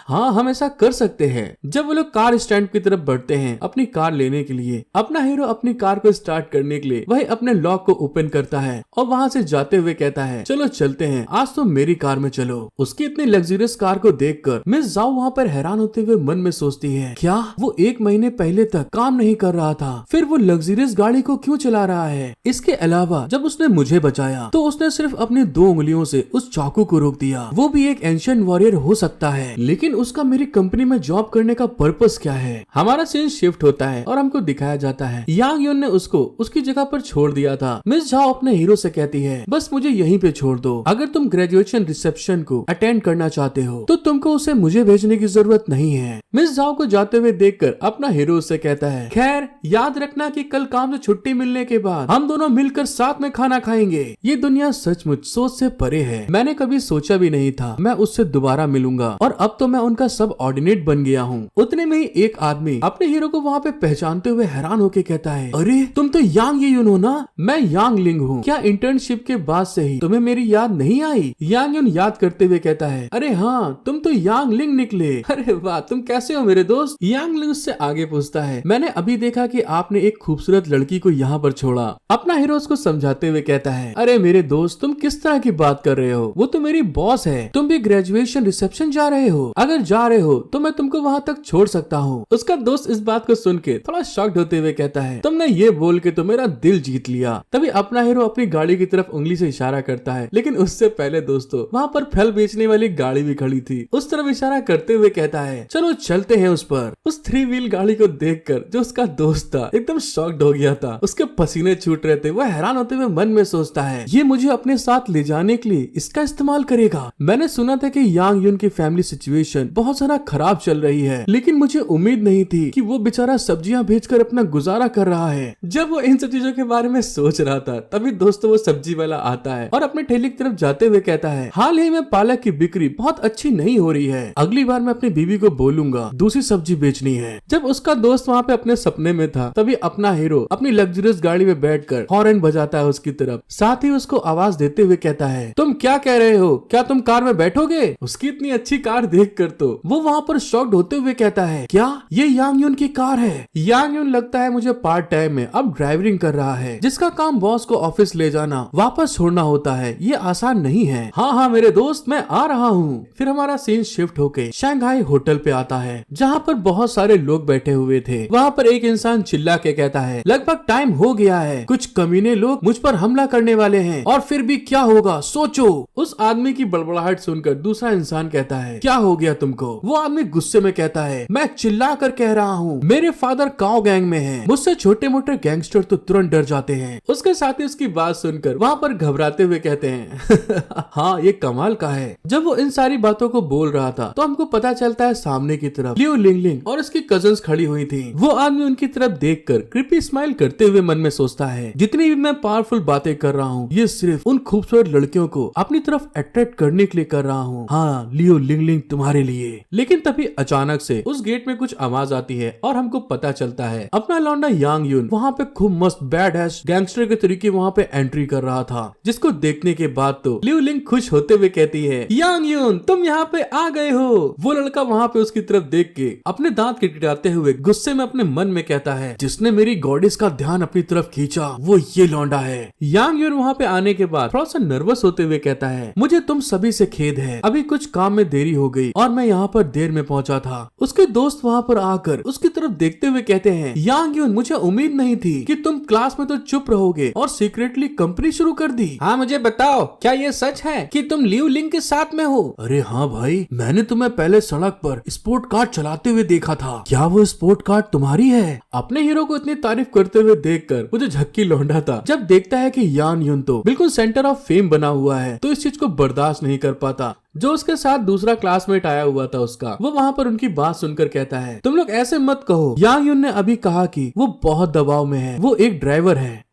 हाँ हम ऐसा कर सकते हैं। जब वो लोग कार स्टैंड की तरफ बढ़ते हैं अपनी कार लेने के लिए, अपना हीरो अपनी कार को स्टार्ट करने के लिए वही अपने लॉक को ओपन करता है और वहाँ से जाते हुए कहता है चलो चलते हैं, आज तो मेरी कार में चलो। उसकी इतनी लग्जरियस कार को देखकर मिस जाओ वहाँ पर हैरान होते हुए मन में सोचती है क्या वो 1 महीने पहले तक काम नहीं कर रहा था, फिर वो लग्जरियस गाड़ी को क्यों चला रहा है? इसके अलावा जब उसने मुझे बचाया तो उसने सिर्फ अपनी 2 उंगलियों से उस चाकू को रोक दिया। वो भी एक एंशिएंट वॉरियर हो सकता है, लेकिन उसका मेरी कंपनी में जॉब करने का पर्पस क्या है? हमारा सीन शिफ्ट होता है और हमको दिखाया जाता है यांग युन ने उसको उसकी जगह पर छोड़ दिया था। मिस जाओ अपने हीरो से कहती है बस मुझे यहीं पे छोड़ दो, अगर तुम ग्रेजुएशन रिसेप्शन को अटेंड करना चाहते हो तो तुमको उसे मुझे भेजने की जरूरत नहीं है। मिस जाओ को जाते हुए देखकर अपना हीरो उससे कहता है खैर याद रखना कि कल काम से छुट्टी मिलने के बाद हम दोनों मिलकर साथ में खाना खाएंगे। ये दुनिया सचमुच सोच से परे है, मैंने कभी सोचा भी नहीं था मैं उससे दोबारा मिलूंगा और अब तो मैं उनका सब ऑर्डिनेट बन गया हूँ। उतने में ही एक आदमी अपने हीरो को वहाँ पे पहचानते हुए हैरान होके कहता है अरे तुम तो यांग युन हो ना, मैं यांग लिंग हूँ, क्या इंटर्नशिप के बाद से ही तुम्हें मेरी याद नहीं आई? यांग युन याद करते हुए कहता है अरे हाँ तुम तो यांग लिंग निकले, अरे वाह तुम कैसे हो मेरे दोस्त? यांग लिंग उससे आगे पूछता है मैंने अभी देखा कि आपने एक खूबसूरत लड़की को यहाँ पर छोड़ा। अपना हीरो उसको समझाते हुए कहता है अरे मेरे दोस्त तुम किस तरह की बात कर रहे हो, वो तो मेरी बॉस है, तुम भी ग्रेजुएशन रिसेप्शन जा रहे हो, अगर जा रहे हो तो मैं तुमको वहाँ तक छोड़ सकता हूँ। उसका दोस्त इस बात को सुन के थोड़ा शॉक्ड होते हुए कहता है तुमने ये बोल के तो मेरा दिल जीत लिया। तभी अपना हीरो अपनी गाड़ी की तरफ उंगली से इशारा करता है, लेकिन उससे पहले दोस्तों वहाँ पर फल बेचने वाली गाड़ी भी खड़ी थी, उस तरफ इशारा करते हुए कहता है चलो चलते हैं उस पर। उस 3 व्हील गाड़ी को देखकर जो उसका दोस्त था एकदम शॉक्ड हो गया था, उसके पसीने छूट रहे थे। वह हैरान होते हुए मन में सोचता है ये मुझे अपने साथ ले जाने के लिए इसका इस्तेमाल करेगा। मैंने सुना था कि यांग युन की फैमिली सिचुएशन बहुत सारा खराब चल रही है, लेकिन मुझे उम्मीद नहीं थी कि वो बेचारा सब्जियां बेचकर अपना गुजारा कर रहा है। जब वो इन सब चीजों के बारे में सोच रहा था तभी दोस्तों वो सब्जी वाला आता है और अपने ठेले की तरफ जाते हुए कहता है हाल ही में पालक की बिक्री बहुत अच्छी नहीं हो रही है, अगली बार मैं अपनी बीवी को बोलूंगा दूसरी सब्जी बेचनी है। जब उसका दोस्त वहाँ पे अपने सपने में था तभी अपना हीरो अपनी लग्जरियस गाड़ी में बैठकर हॉर्न बजाता है उसकी तरफ, साथ ही उसको आवाज देते हुए कहता है तुम क्या कह रहे हो, क्या तुम कार में बैठोगे? उसकी इतनी अच्छी कार देखकर तो वो वहाँ पर शॉक्ड होते हुए कहता है क्या ये यांग युन की कार है? यांग युन लगता है मुझे पार्ट टाइम में अब ड्राइविंग कर रहा है, जिसका काम बॉस को ऑफिस ले जाना वापस छोड़ना होता है, ये आसान नहीं है। हाँ हाँ मेरे दोस्त मैं आ रहा हूँ। फिर हमारा सीन शिफ्ट होके शंघाई होटल पे आता है जहाँ पर बहुत सारे लोग बैठे हुए थे। वहाँ पर एक इंसान चिल्ला के कहता है लगभग टाइम हो गया है, कुछ कमीने लोग मुझ पर हमला करने वाले हैं और फिर भी क्या होगा सोचो। उस आदमी की बड़बड़ाहट सुनकर दूसरा इंसान कहता है क्या हो गया तुमको? वो आदमी गुस्से में कहता है मैं चिल्ला कर कह रहा हूँ मेरे फादर काओ गैंग में हैं, मुझसे छोटे मोटे गैंगस्टर तो तुरंत डर जाते हैं। उसके साथी उसकी बात सुनकर वहाँ पर घबराते हुए कहते हैं हाँ ये कमाल का है। जब वो इन सारी बातों को बोल रहा था तो हमको पता चलता है सामने की तरफ लियो लिंगलिंग और उसकी कजन्स खड़ी हुई थी। वो आदमी उनकी तरफ देखकर क्रिपी स्माइल करते हुए मन में सोचता है जितनी भी मैं पावरफुल बातें कर रहा हूँ ये सिर्फ उन खूबसूरत लड़कियों को अपनी तरफ अट्रैक्ट करने के लिए कर रहा हूँ। हाँ लियो लिंग लिंग तुम्हारे लिए। लेकिन तभी अचानक से उस गेट में कुछ आवाज आती है और हमको पता चलता है अपना लौंडा यांग यून वहाँ पे खूब मस्त बैड हैश गैंगस्टर के तरीके वहाँ पे एंट्री कर रहा था, जिसको देखने के बाद तो लियो लिंग खुश होते हुए कहती है यांग यून तुम यहाँ पे आ गए हो। वो लड़का वहाँ पे उसकी तरफ देख के अपने दांत किटकिटाते हुए गुस्से में अपने मन में कहता है जिसने मेरी गॉडेस का ध्यान अपनी तरफ खींचा वो ये लौंडा है। यांग यून वहाँ पे आने के बाद थोड़ा सा नर्वस होते हुए कहता है मुझे तुम सभी से खेद है, अभी कुछ काम में देरी हो गई और मैं यहाँ पर देर में पहुँचा था। उसके दोस्त वहाँ पर आकर उसकी तरफ देखते हुए कहते हैं यांग यून मुझे उम्मीद नहीं थी कि तुम क्लास में तो चुप रहोगे और सीक्रेटली कंपनी शुरू कर दी। हाँ मुझे बताओ क्या ये सच है कि तुम लियो लिंग के साथ में हो? अरे हाँ भाई, मैंने तुम्हें पहले सड़क पर स्पोर्ट कार चलाते हुए देखा था। क्या वो स्पोर्ट कार तुम्हारी है? अपने हीरो को इतनी तारीफ करते हुए देखकर मुझे झक्की लौंडा था जब देखता है कि यान यून तो बिल्कुल सेंटर ऑफ फेम बना हुआ है तो इस चीज को बर्दाश्त नहीं कर पाता। जो उसके साथ दूसरा क्लासमेट आया हुआ था उसका वो वहाँ पर उनकी बात सुनकर कहता है तुम लोग ऐसे मत कहो, यांग यून ने अभी कहा कि वो बहुत दबाव में है, वो एक ड्राइवर है।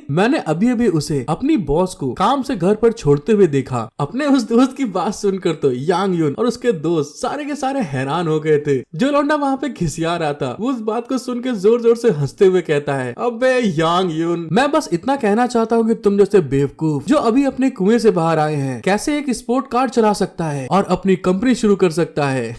मैंने अभी अभी उसे अपनी बॉस को काम से घर पर छोड़ते हुए देखा। अपने उस दोस्त की बात सुनकर तो यांग यून और उसके दोस्त सारे के सारे हैरान हो गए थे। जो लौंडा वहाँ पे खिसिया रहा था वो उस बात को सुन के जोर जोर से हंसते हुए कहता है अबे यांग यून, मैं बस इतना कहना चाहता हूँ कि तुम जैसे बेवकूफ जो अभी अपने कुएं से बाहर आए हैं कैसे एक स्पोर्ट कार चला सकता है और अपनी कंपनी शुरू कर सकता है।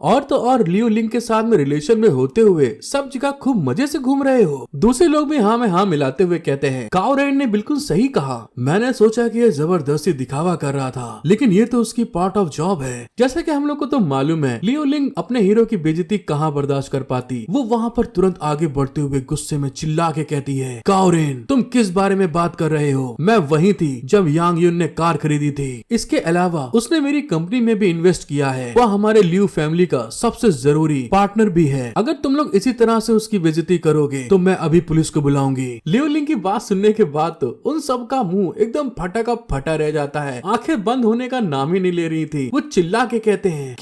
और तो और लियो लिंग के साथ में रिलेशन में होते हुए सब जगह खूब मजे से घूम रहे हो। दूसरे लोग भी हाँ में हाँ मिलाते हुए कहते हैं काओ रेन ने बिल्कुल सही कहा, मैंने सोचा कि ये जबरदस्ती दिखावा कर रहा था लेकिन ये तो उसकी पार्ट ऑफ जॉब है। जैसे कि हम लोग को तो मालूम है लियो लिंग अपने हीरो की बेइज्जती कहाँ बर्दाश्त कर पाती। वो वहाँ पर तुरंत आगे बढ़ते हुए गुस्से में चिल्ला के कहती है काओ रेन तुम किस बारे में बात कर रहे हो? मैं वहीं थी जब यांग यून ने कार खरीदी थी। इसके अलावा उसने मेरी कंपनी में भी इन्वेस्ट किया है। वह हमारे लियो फैमिली का सबसे जरूरी पार्टनर भी है। अगर तुम लोग इसी तरह से उसकी बेइज्जती करोगे तो मैं अभी पुलिस को बुलाऊंगी। लियो लिंग की बात सुनने के बाद तो उन सब का मुंह एकदम फटा का फटा रह जाता है, आंखें बंद होने का नाम ही नहीं ले रही थी। वो चिल्ला के कहते हैं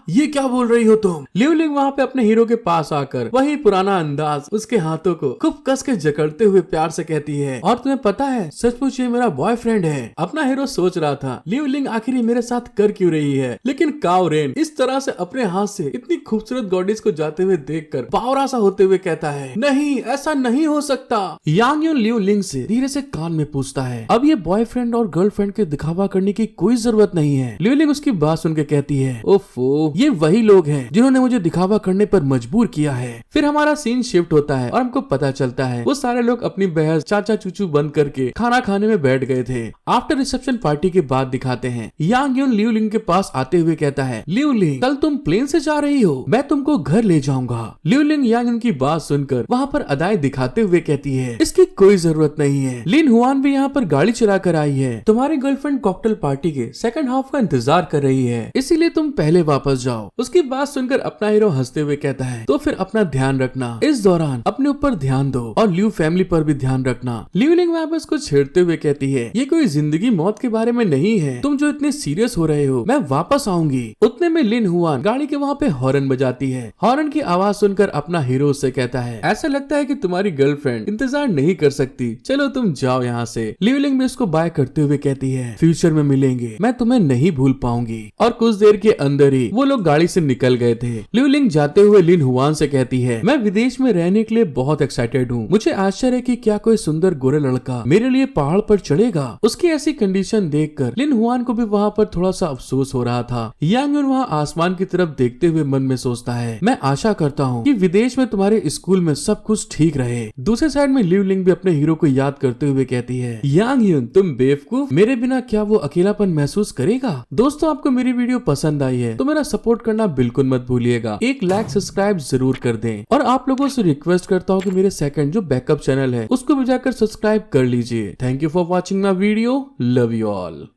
ये क्या बोल रही हो तुम? लियो लिंग वहाँ पे अपने हीरो के पास आकर वही पुराना अंदाज उसके हाथों को खूब कस के जकड़ते हुए प्यार से कहती है और तुम्हें पता है सचमुच ये मेरा बॉयफ्रेंड है। अपना हीरो सोच रहा था लियो लिंग आखिर मेरे साथ कर क्यों रही है, लेकिन काओ रेन इस तरह से अपने हाथ से इतनी खूबसूरत गॉडेस को जाते हुए देखकर बावरा सा होते हुए कहता है नहीं ऐसा नहीं हो सकता। यांग यून लियो लिंग से धीरे से कान में पूछता है अब ये बॉयफ्रेंड और गर्लफ्रेंड के दिखावा करने की कोई जरूरत नहीं है। लियो लिंग उसकी बात सुन के कहती है ओफो ये वही लोग हैं जिन्होंने मुझे दिखावा करने पर मजबूर किया है। फिर हमारा सीन शिफ्ट होता है और हमको पता चलता है वो सारे लोग अपनी बहस चाचा चूचू बंद करके खाना खाने में बैठ गए थे। आफ्टर रिसेप्शन पार्टी के बाद दिखाते हैं यांग यून लियो लिंग के पास आते हुए कहता है लियो लिंग कल तुम प्लेन से जा रही हो, मैं तुमको घर ले जाऊंगा। लियो लिंग यांग यून की बात सुनकर वहाँ पर अदाएं दिखाते हुए कहती है इसकी कोई जरूरत नहीं है। लिन हुआन भी यहाँ पर गाड़ी चला कर आई है, तुम्हारी गर्लफ्रेंड कॉकटेल पार्टी के सेकंड हाफ का इंतजार कर रही है, इसीलिए तुम पहले वापस जाओ। उसकी बात सुनकर अपना हीरो हंसते हुए कहता है तो फिर अपना ध्यान रखना, इस दौरान अपने ऊपर ध्यान दो और लियो फैमिली पर भी ध्यान रखना। लियो लिंग वापस को छेड़ते हुए कहती है ये कोई जिंदगी मौत के बारे में नहीं है, तुम जो इतने सीरियस हो रहे हो मैं वापस आऊंगी। उतने में लिन हुआन गाड़ी के वहाँ पे हॉर्न बजाती है। हॉर्न की आवाज सुनकर अपना हीरो उससे कहता है ऐसा लगता है कि तुम्हारी गर्लफ्रेंड इंतजार नहीं कर सकती, चलो तुम जाओ यहाँ से। लियो लिंग भी उसको बाय करते हुए कहती है फ्यूचर में मिलेंगे, मैं तुम्हें नहीं भूल पाऊंगी। और कुछ देर के अंदर ही वो लोग गाड़ी से निकल गए थे। लियो लिंग जाते हुए लिन हुआन से कहती है मैं विदेश में रहने के लिए बहुत एक्साइटेड हूँ, मुझे आश्चर्य है कि क्या कोई सुंदर गोरे लड़का मेरे लिए पहाड़ पर चढ़ेगा। उसकी ऐसी कंडीशन देखकर लिन हुआन को भी वहाँ पर थोड़ा सा अफसोस हो रहा था। यांग यून वहाँ आसमान की तरफ देखते हुए मन में सोचता है मैं आशा करता हूँ कि विदेश में तुम्हारे स्कूल में सब कुछ ठीक रहे। दूसरे साइड में लियो लिंग भी अपने हीरो को याद करते हुए कहती है यांग यून तुम बेवकूफ, मेरे बिना क्या वो अकेलापन महसूस करेगा। दोस्तों आपको मेरी वीडियो पसंद आई है तो मेरा सपोर्ट करना बिल्कुल मत भूलिएगा, एक लाइक सब्सक्राइब जरूर कर दें। और आप लोगों से रिक्वेस्ट करता हूँ कि मेरे सेकंड जो बैकअप चैनल है उसको भी जाकर सब्सक्राइब कर लीजिए। Thank you for watching my video, love you all.